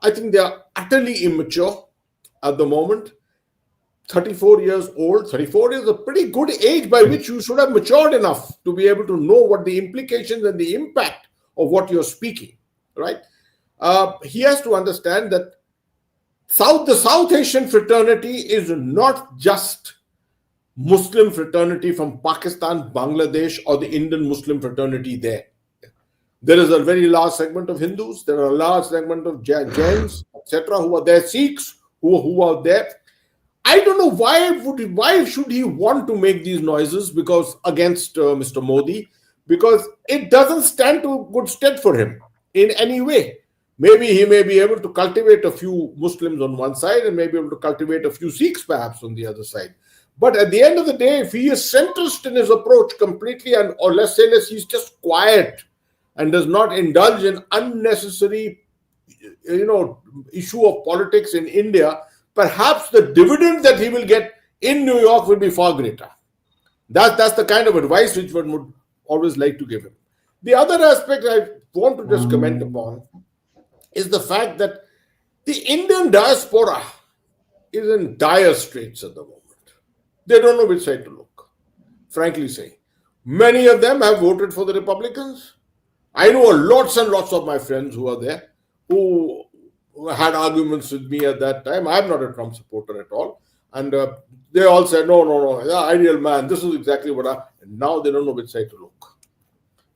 D: I think they are utterly immature at the moment. 34 years old, 34 is a pretty good age by which you should have matured enough to be able to know what the implications and the impact of what you're speaking, right? He has to understand that the South Asian fraternity is not just Muslim fraternity from Pakistan, Bangladesh, or the Indian Muslim fraternity there. There is a very large segment of Hindus, there are a large segment of Jains, etc., who are there, Sikhs who are there. I don't know why should he want to make these noises because against Mr. Modi, because it doesn't stand to good stead for him in any way. Maybe he may be able to cultivate a few Muslims on one side and maybe able to cultivate a few Sikhs perhaps on the other side. But at the end of the day, if he is centrist in his approach completely, or let's say he's just quiet and does not indulge in unnecessary, issue of politics in India, perhaps the dividend that he will get in New York will be far greater. That's the kind of advice which one would always like to give him. The other aspect I want to just comment upon is the fact that the Indian diaspora is in dire straits at the moment. They don't know which side to look, frankly saying. Many of them have voted for the Republicans. I know lots and lots of my friends who are there who had arguments with me at that time. I'm not a Trump supporter at all. And they all said, no, the ideal man, this is exactly what and now they don't know which side to look.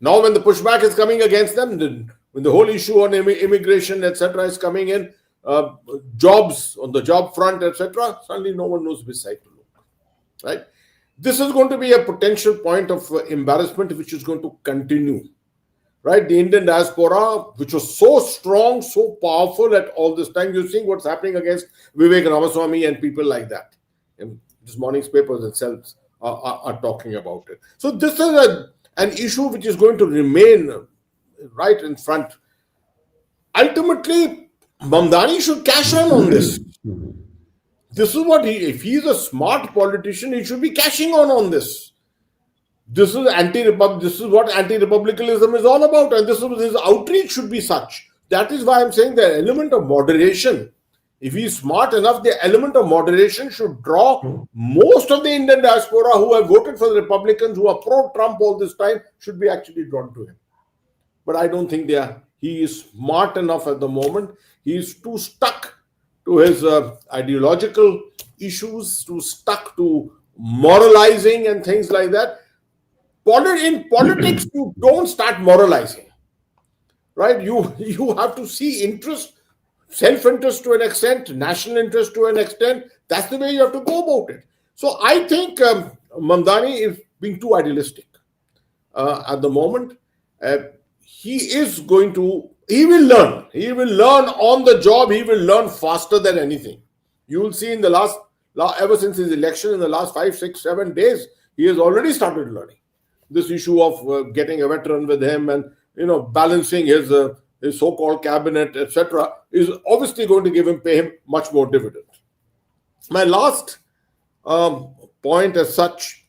D: Now when the pushback is coming against them, when the whole issue on immigration, etc. is coming in, jobs on the job front, etc., suddenly no one knows which side to look, right? This is going to be a potential point of embarrassment which is going to continue. Right, the Indian diaspora, which was so strong, so powerful at all this time, you're seeing what's happening against Vivek Ramaswamy and people like that. And this morning's papers themselves are talking about it. So this is an issue which is going to remain right in front. Ultimately, Mamdani should cash in on this. This is what if he's a smart politician, he should be cashing on this. This is what anti-republicanism is all about, and his outreach should be such. That is why I'm saying the element of moderation. If he's smart enough, the element of moderation should draw most of the Indian diaspora who have voted for the Republicans, who are pro-Trump all this time, should be actually drawn to him. But I don't think he is smart enough at the moment. He is too stuck to his ideological issues, too stuck to moralizing and things like that. In politics, you don't start moralizing, right? You have to see interest, self-interest to an extent, national interest to an extent. That's the way you have to go about it. So I think Mamdani is being too idealistic at the moment. He will learn. He will learn on the job. He will learn faster than anything. You will see in the ever since his election, in the last 5, 6, 7 days, he has already started learning. This issue of getting a veteran with him and balancing his so-called cabinet, etc., is obviously going to pay him much more dividend. My last point as such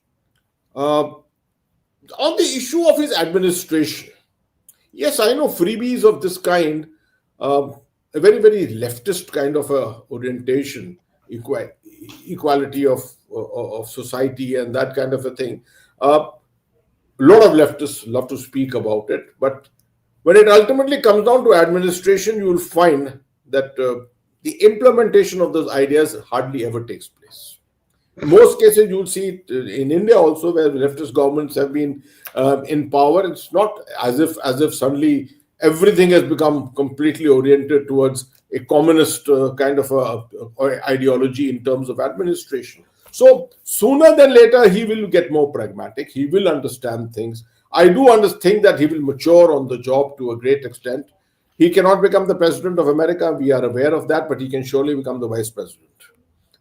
D: Uh, on the issue of his administration, yes, I know freebies of this kind, a very, very leftist kind of a orientation, equality of society and that kind of a thing. A lot of leftists love to speak about it, but when it ultimately comes down to administration, you will find that the implementation of those ideas hardly ever takes place. In most cases, you'll see it in India also, where leftist governments have been in power. It's not as if suddenly everything has become completely oriented towards a communist kind of ideology in terms of administration. So sooner than later, he will get more pragmatic. He will understand things. I do think that he will mature on the job to a great extent. He cannot become the president of America. We are aware of that, but he can surely become the vice president,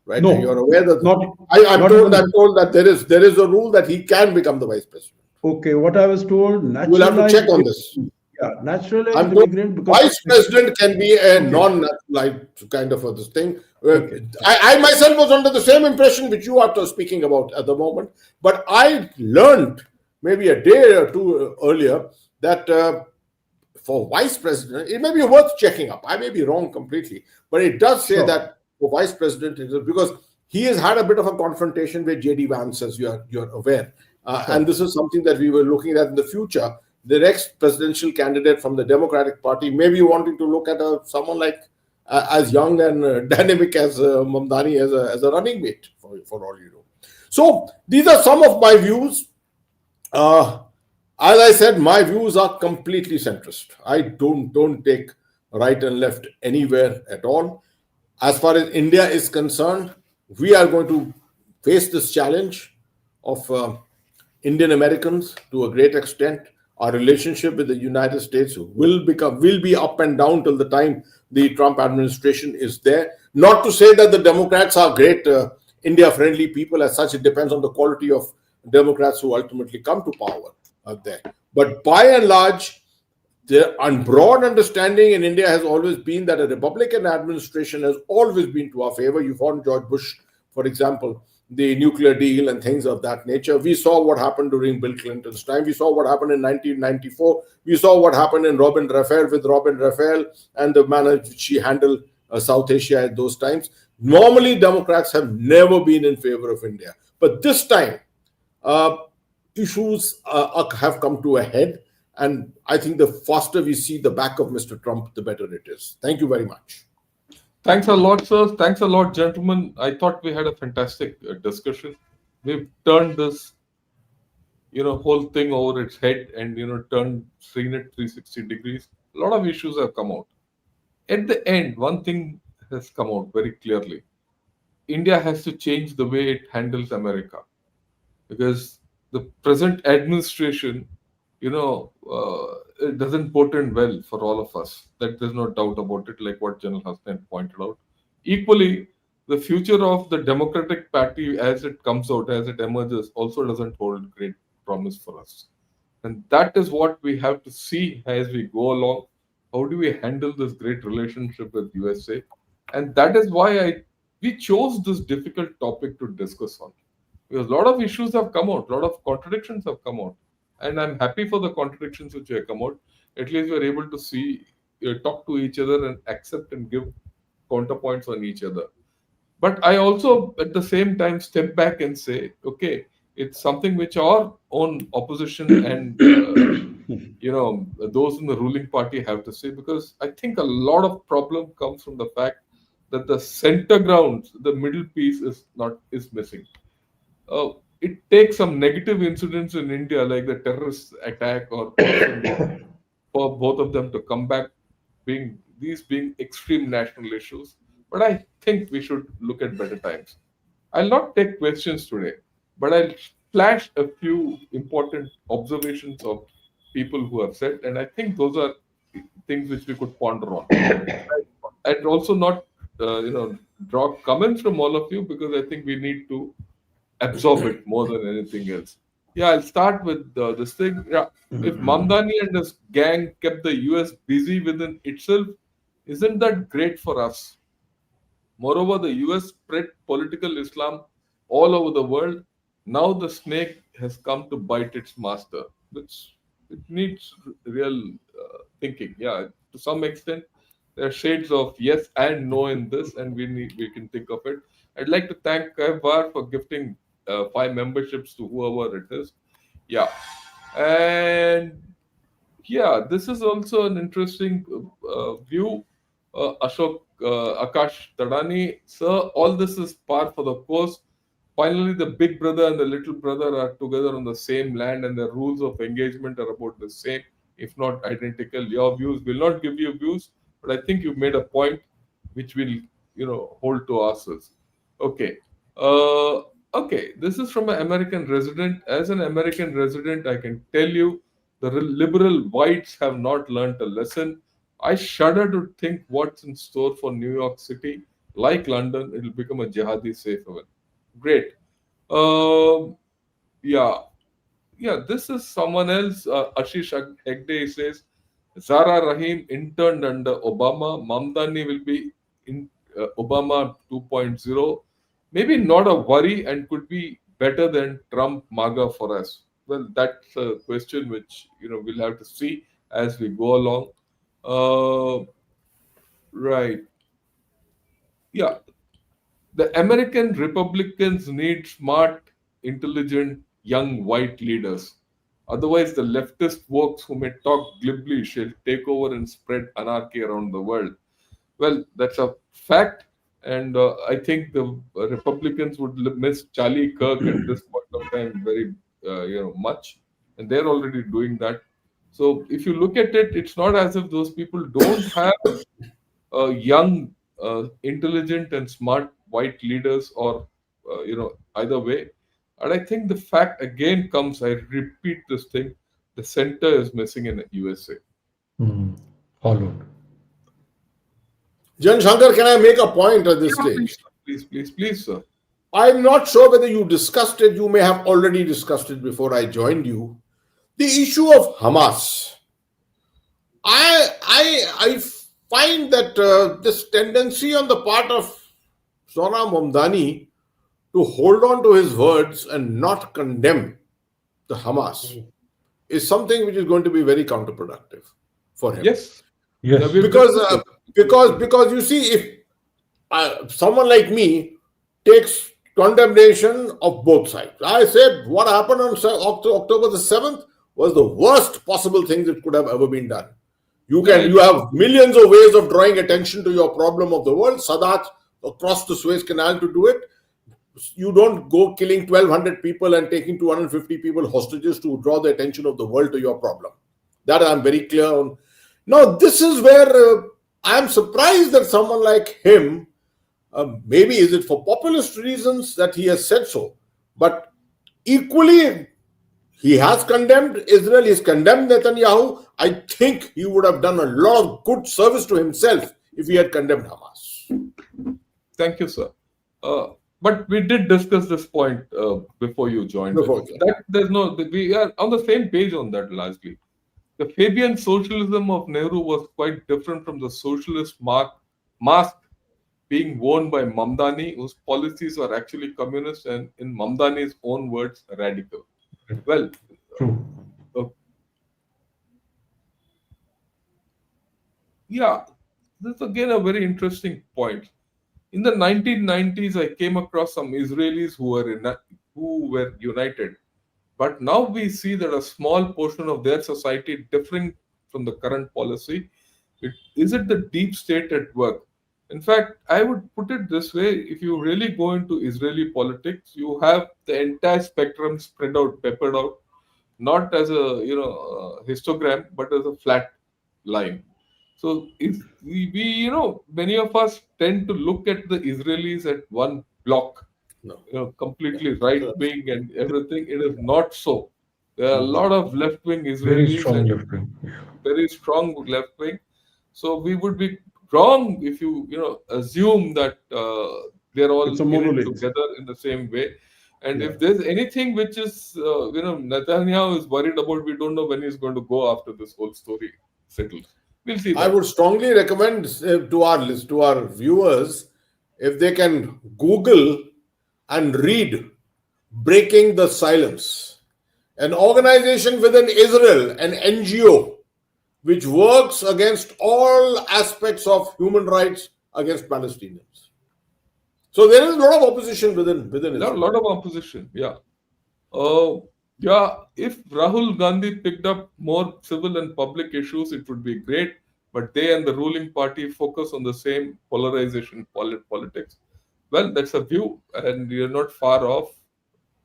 D: right? You're
C: No,
D: aware that
C: not
D: I'm
C: not
D: told
C: even.
D: that there is a rule that he can become the vice president.
C: Okay, what I was told,
D: You will have to check
C: naturalized,
D: on this.
C: yeah, naturalized
D: I'm told
C: immigrant because of
D: vice president can be a
C: okay,
D: non-naturalized kind of a this thing.
C: okay,
D: I myself was under the same impression which you are speaking about at the moment, but I learned maybe a day or two earlier that for vice president, it may be worth checking up. I may be wrong completely, but it does say
C: sure,
D: that for vice president, because he has had a bit of a confrontation with JD Vance, as you're aware, and
C: sure.
D: this is something that we were looking at in the future. The next presidential candidate from the Democratic Party may be wanting to look at someone like as young and dynamic as Mamdani as a running mate for all you know. So these are some of my views. Uh, as I said, my views are completely centrist. I don't take right and left anywhere at all. As far as India is concerned, we are going to face this challenge of Indian Americans to a great extent. Our relationship with the United States will be up and down till the time the Trump administration is there. Not to say that the Democrats are great India friendly people as such. It depends on the quality of Democrats who ultimately come to power there. But by and large, the broad understanding in India has always been that a Republican administration has always been to our favor. You found George Bush, for example, the nuclear deal and things of that nature. We saw what happened during Bill Clinton's time. We saw what happened in 1994. We saw what happened in Robin Raphael with Robin Raphael and the manner which she handled South Asia at those times. Normally, Democrats have never been in favor of India. But this time, uh, issues have come to a head. And I think the faster we see the back of Mr. Trump, the better it is. Thank you very much.
A: Thanks a lot, sir. Thanks a lot, gentlemen. I thought we had a fantastic discussion. We've turned this, whole thing over its head and, seen it 360 degrees. A lot of issues have come out. At the end, one thing has come out very clearly. India has to change the way it handles America, because the present administration, it doesn't portend well for all of us. That there's no doubt about it, like what General Hasnain pointed out. Equally, the future of the Democratic Party as it comes out, as it emerges, also doesn't hold great promise for us. And that is what we have to see as we go along. How do we handle this great relationship with USA? And that is why we chose this difficult topic to discuss on, because a lot of issues have come out, a lot of contradictions have come out, and I'm happy for the contradictions which have come out. At least we're able to see, talk to each other, and accept and give counterpoints on each other. But I also, at the same time, step back and say, okay, it's something which our own opposition and those in the ruling party have to say, because I think a lot of problem comes from the fact that the center ground, the middle piece, is missing. It takes some negative incidents in India, like the terrorist attack or Kashmir, for both of them to come back, being extreme national issues. But I think we should look at better times. I'll not take questions today, but I'll flash a few important observations of people who have said, and I think those are things which we could ponder on. I'd also not, draw comments from all of you, because I think we need to absorb it more than anything else. Yeah, I'll start with this thing. Yeah, if Mamdani and his gang kept the US busy within itself, isn't that great for us? Moreover, the US spread political Islam all over the world. Now the snake has come to bite its master, which it needs real thinking. Yeah, to some extent, there are shades of yes and no in this, and we can think of it. I'd like to thank Kaivar for gifting 5 memberships to whoever it is. Yeah, and yeah, this is also an interesting view. Ashok Akash Tadani, sir, all this is par for the course. Finally, the big brother and the little brother are together on the same land, and the rules of engagement are about the same, if not identical. Your views will not give you views, but I think you've made a point which we'll, hold to ourselves. Okay. Uh, okay. This is from an American resident. As an American resident, I can tell you the liberal whites have not learnt a lesson. I shudder to think what's in store for New York City. Like London, it'll become a jihadi safe haven. Great. Um, yeah, yeah. This is someone else. Ashish Hegde says Zara Rahim interned under Obama. Mamdani will be in Obama 2.0. Maybe not a worry and could be better than Trump MAGA for us. Well, that's a question which we'll have to see as we go along. Uh, right. Yeah. The American Republicans need smart, intelligent, young white leaders. Otherwise, the leftist wokes who may talk glibly shall take over and spread anarchy around the world. Well, that's a fact, and I think the Republicans would miss Charlie Kirk at this point of time very, much, and they're already doing that. So, if you look at it, it's not as if those people don't have young, intelligent, and smart white leaders, or either way. And I think the fact again comes. I repeat this thing: the center is missing in the USA.
B: Hmm. Followed.
D: Jan Shankar, can I make a point at this
A: Yeah, please,
D: stage?
A: sir. Please, sir.
D: I'm not sure whether you discussed it. You may have already discussed it before I joined you. The issue of Hamas. I find that this tendency on the part of Sona Momdani to hold on to his words and not condemn the Hamas is something which is going to be very counterproductive for him.
A: Yes. Yeah,
B: Yes.
A: we've
D: Because
A: discussed it.
D: because you see, if someone like me takes condemnation of both sides, I said what happened on October the 7th was the worst possible thing that could have ever been done.
A: Yeah,
D: You have millions of ways of drawing attention to your problem of the world. Sadat across the Suez Canal to do it. You don't go killing 1,200 people and taking 250 people hostages to draw the attention of the world to your problem. That I'm very clear on. Now, this is where I'm surprised that someone like him, maybe is it for populist reasons that he has said so, but equally, he has condemned Israel, he's condemned Netanyahu. I think he would have done a lot of good service to himself if he had condemned Hamas.
A: Thank you, sir. But we did discuss this point before you joined
D: Before,
A: us. That there's no, we are on the same page on that largely. The Fabian socialism of Nehru was quite different from the socialist mask being worn by Mamdani, whose policies are actually communist and, in Mamdani's own words, radical. Well,
B: True.
A: uh, yeah, this is again a very interesting point. In the 1990s, I came across some Israelis who were united. But now we see that a small portion of their society differing from the current policy. Is it the deep state at work? In fact, I would put it this way: if you really go into Israeli politics, you have the entire spectrum spread out, peppered out, not as a histogram, but as a flat line. So if many of us tend to look at the Israelis at one block,
D: No. Yeah.
A: completely right wing and everything. It is not so. There are a lot of left wing
B: Very
A: Israelis
B: strong
A: and
B: left wing.
A: very strong left wing. So we would be wrong if you assume that they're all
C: It's a
A: in it
C: monolith.
A: together in the same way. And
C: Yeah.
A: if there's anything which is Netanyahu is worried about, we don't know when he's going to go after this whole story settles. We'll see
D: I
A: that.
D: would strongly recommend to our viewers, if they can Google and read breaking the silence. An organization within Israel, an NGO, which works against all aspects of human rights against Palestinians. So there is a lot of opposition within
A: Lot,
D: Israel.
A: lot of opposition. Yeah. Uh, yeah, if Rahul Gandhi picked up more civil and public issues, it would be great. But they and the ruling party focus on the same polarization politics. Well, that's a view, and you're not far off.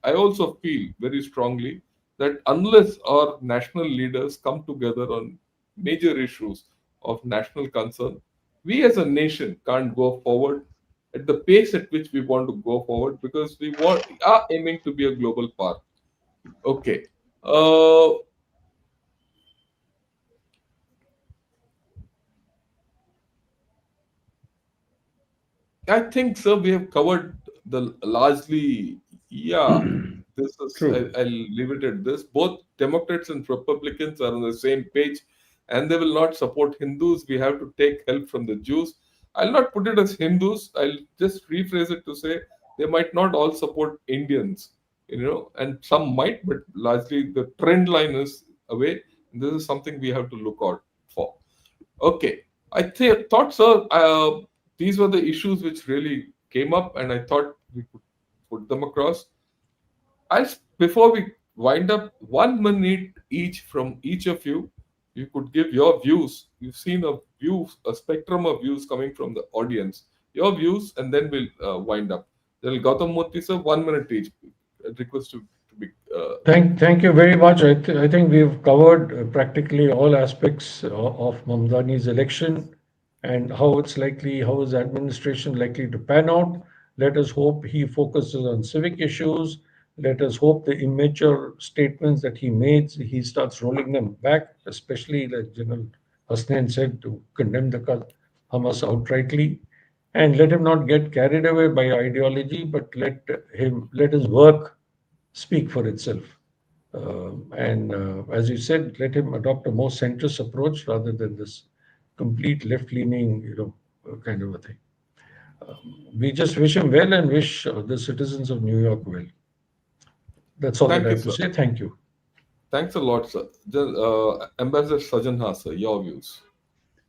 A: I also feel very strongly that unless our national leaders come together on major issues of national concern, we as a nation can't go forward at the pace at which we want to go forward because we are aiming to be a global power. Okay. Uh, I think, sir, we have covered the largely. Yeah, this is.
B: True.
A: I'll leave it at this. Both Democrats and Republicans are on the same page, and they will not support Hindus. We have to take help from the Jews. I'll not put it as Hindus. I'll just rephrase it to say they might not all support Indians. And some might, but largely the trend line is away. This is something we have to look out for. Okay. Thought, sir, these were the issues which really came up, and I thought we could put them across. Before we wind up, 1 minute each from each of you, you could give your views. You've seen a spectrum of views coming from the audience. Your views, and then we'll wind up. Then Gautam Moorthy, sir, 1 minute each. I request to be.
B: Thank you very much. I think we've covered practically all aspects of Mamdani's election and how his administration likely to pan out. Let us hope he focuses on civic issues. Let us hope the immature statements that he made, he starts rolling them back, especially like General Hasnain said, to condemn the Hamas outrightly. And let him not get carried away by ideology, but let his work speak for itself. And as you said, let him adopt a more centrist approach rather than this complete left-leaning, kind of a thing. We just wish him well and wish the citizens of New York well. That's all that
A: Thank
B: I
A: you,
B: have to
A: sir.
B: say. Thank you.
A: Thanks a lot, sir. Ambassador Sajjanhar, sir, your views.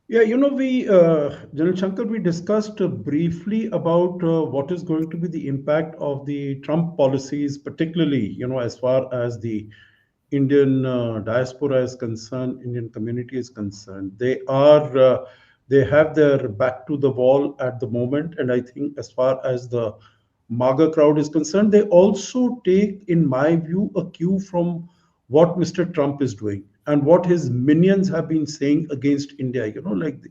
C: Yeah, General Shankar, we discussed briefly about what is going to be the impact of the Trump policies, particularly, as far as the Indian diaspora is concerned, Indian community is concerned. They have their back to the wall at the moment, and I think as far as the MAGA crowd is concerned, they also take, in my view, a cue from what Mr. Trump is doing and what his minions have been saying against India, like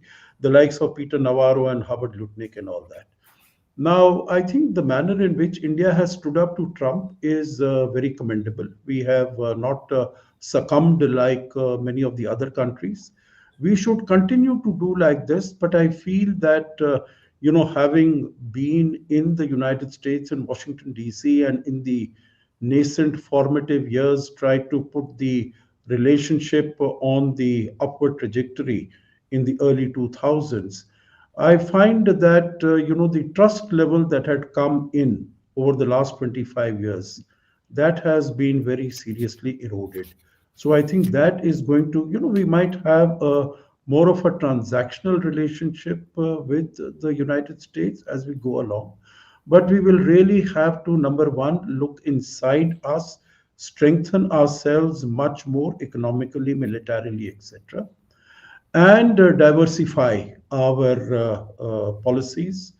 C: the likes of Peter Navarro and Howard Lutnick and all that. Now, I think the manner in which India has stood up to Trump is very commendable. We have not succumbed like many of the other countries. We should continue to do like this, but I feel that, having been in the United States and Washington, D.C., and in the nascent formative years, tried to put the relationship on the upward trajectory in the early 2000s. I find that the trust level that had come in over the last 25 years, that has been very seriously eroded. So I think that is going to, we might have a more of a transactional relationship with the United States as we go along. But we will really have to, number one, look inside us, strengthen ourselves much more economically, militarily, etc., and diversify our policies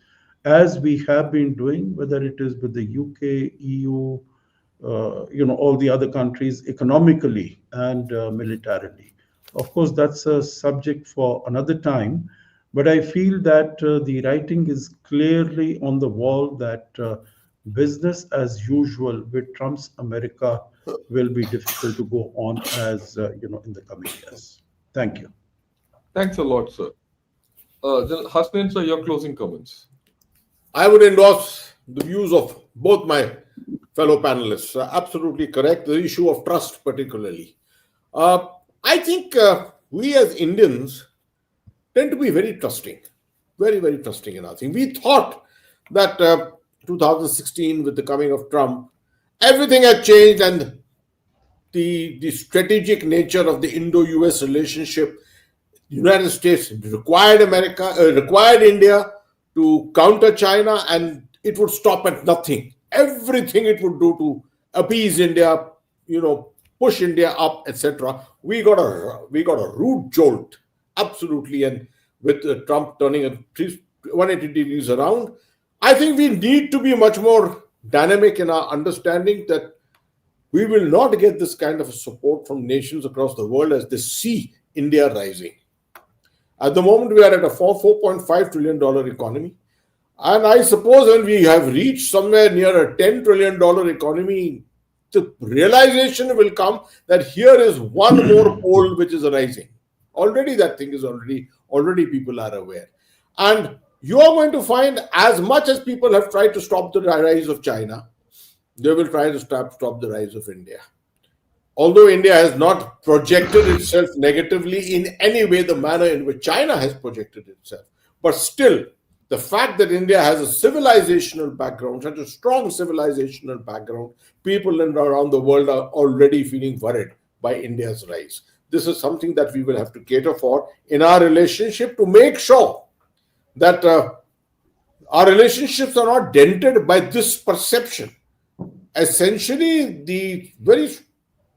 C: as we have been doing, whether it is with the UK, EU, all the other countries economically and militarily. Of course, that's a subject for another time, but I feel that the writing is clearly on the wall that business as usual with Trump's America will be difficult to go on as in the coming years. Thank you.
A: Thanks a lot, sir. Hasnain, sir, your closing comments.
D: I would endorse the views of both my fellow panelists. Absolutely correct. The issue of trust, particularly. Uh, I think we as Indians tend to be very trusting, very, very trusting in our thing. We thought that 2016, with the coming of Trump, Everything has changed, and the strategic nature of the Indo-US relationship. United States required India to counter China, and it would stop at nothing. Everything it would do to appease India, push India up, etc. We got a rude jolt, absolutely, and with Trump turning 180 degrees around, I think we need to be much more dynamic in our understanding that we will not get this kind of support from nations across the world as they see India rising. At the moment, we are at a $4.5 trillion economy. And I suppose when we have reached somewhere near a $10 trillion economy, the realization will come that here is one more pole which is rising. Already that thing is already people are aware. And you are going to find, as much as people have tried to stop the rise of China, they will try to stop the rise of India. Although India has not projected itself negatively in any way, the manner in which China has projected itself, but still, the fact that India has a civilizational background, such a strong civilizational background, people around the world are already feeling worried by India's rise. This is something that we will have to cater for in our relationship to make sure that our relationships are not dented by this perception. Essentially,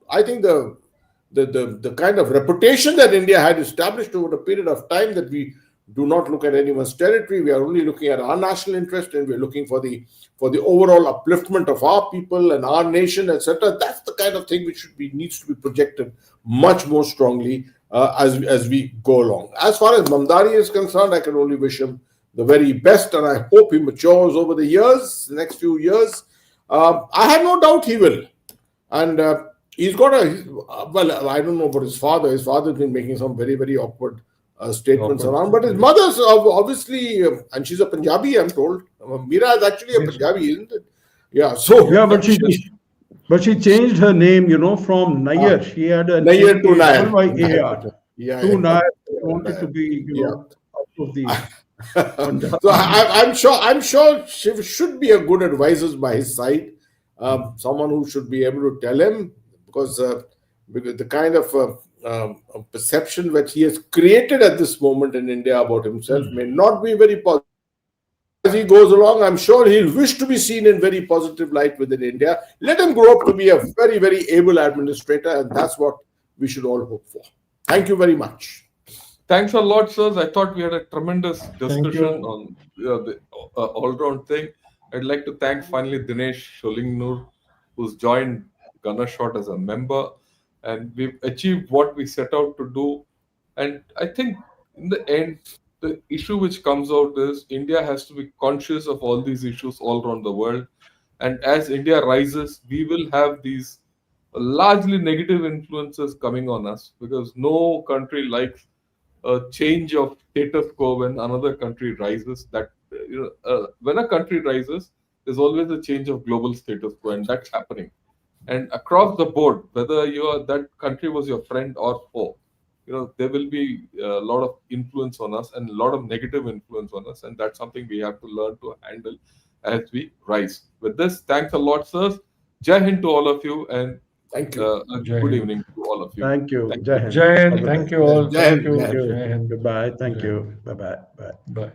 D: I think the kind of reputation that India had established over a period of time, that we do not look at anyone's territory, we are only looking at our national interest, and we're looking for the overall upliftment of our people and our nation, etc. That's the kind of thing which needs to be projected much more strongly as we go along. As far as Mamdani is concerned, I can only wish him the very best, and I hope he matures over the next few years. I have no doubt he will. And he's got well, I don't know about his father. His father's been making some very, very awkward statements around. But his mother's obviously, and she's a Punjabi, I'm told. Mira is actually a
B: Yes.
D: Punjabi, isn't it? Yeah, so.
C: Yeah, but she changed her name, from Nair. She had a
D: Nair to Nair.
C: Nair.
D: Yeah,
C: To
D: yeah.
C: Nair. She wanted to be,
D: Yeah.
C: out of the
D: So I'm sure she should be a good advisor by his side, someone who should be able to tell him, because the kind of perception that he has created at this moment in India about himself may not be very positive. As he goes along, I'm sure he'll wish to be seen in very positive light within India. Let him grow up to be a very, very able administrator, and that's what we should all hope for. Thank you very much.
A: Thanks a lot, sirs. I thought we had a tremendous
B: Thank
A: discussion
B: you.
A: on the all-round thing. I'd like to thank finally Dinesh Sholingnur, who's joined Gunnershot as a member, and we've achieved what we set out to do. And I think in the end, the issue which comes out is India has to be conscious of all these issues all around the world. And as India rises, we will have these largely negative influences coming on us, because no country likes a change of status quo when another country rises. That when a country rises, there's always a change of global status quo, and that's happening. And across the board, whether that country was your friend or foe, there will be a lot of influence on us and a lot of negative influence on us, and that's something we have to learn to handle as we rise. With this, thanks a lot, sirs. Jai Hind to all of you, and
D: Thank you.
A: a
B: Jai
A: good
B: Hind.
A: evening to all of you.
C: Thank you.
A: Thank
C: Jai
A: you.
C: Hind.
B: Jai
C: All
B: Hind.
C: the
B: Thank
C: best.
B: you all.
D: Jai
B: Thank
D: Hind,
B: you.
D: Jai Hind.
B: Jai Hind.
C: Goodbye. Thank
B: Jai Hind.
C: you. Bye bye. Bye.
B: Bye.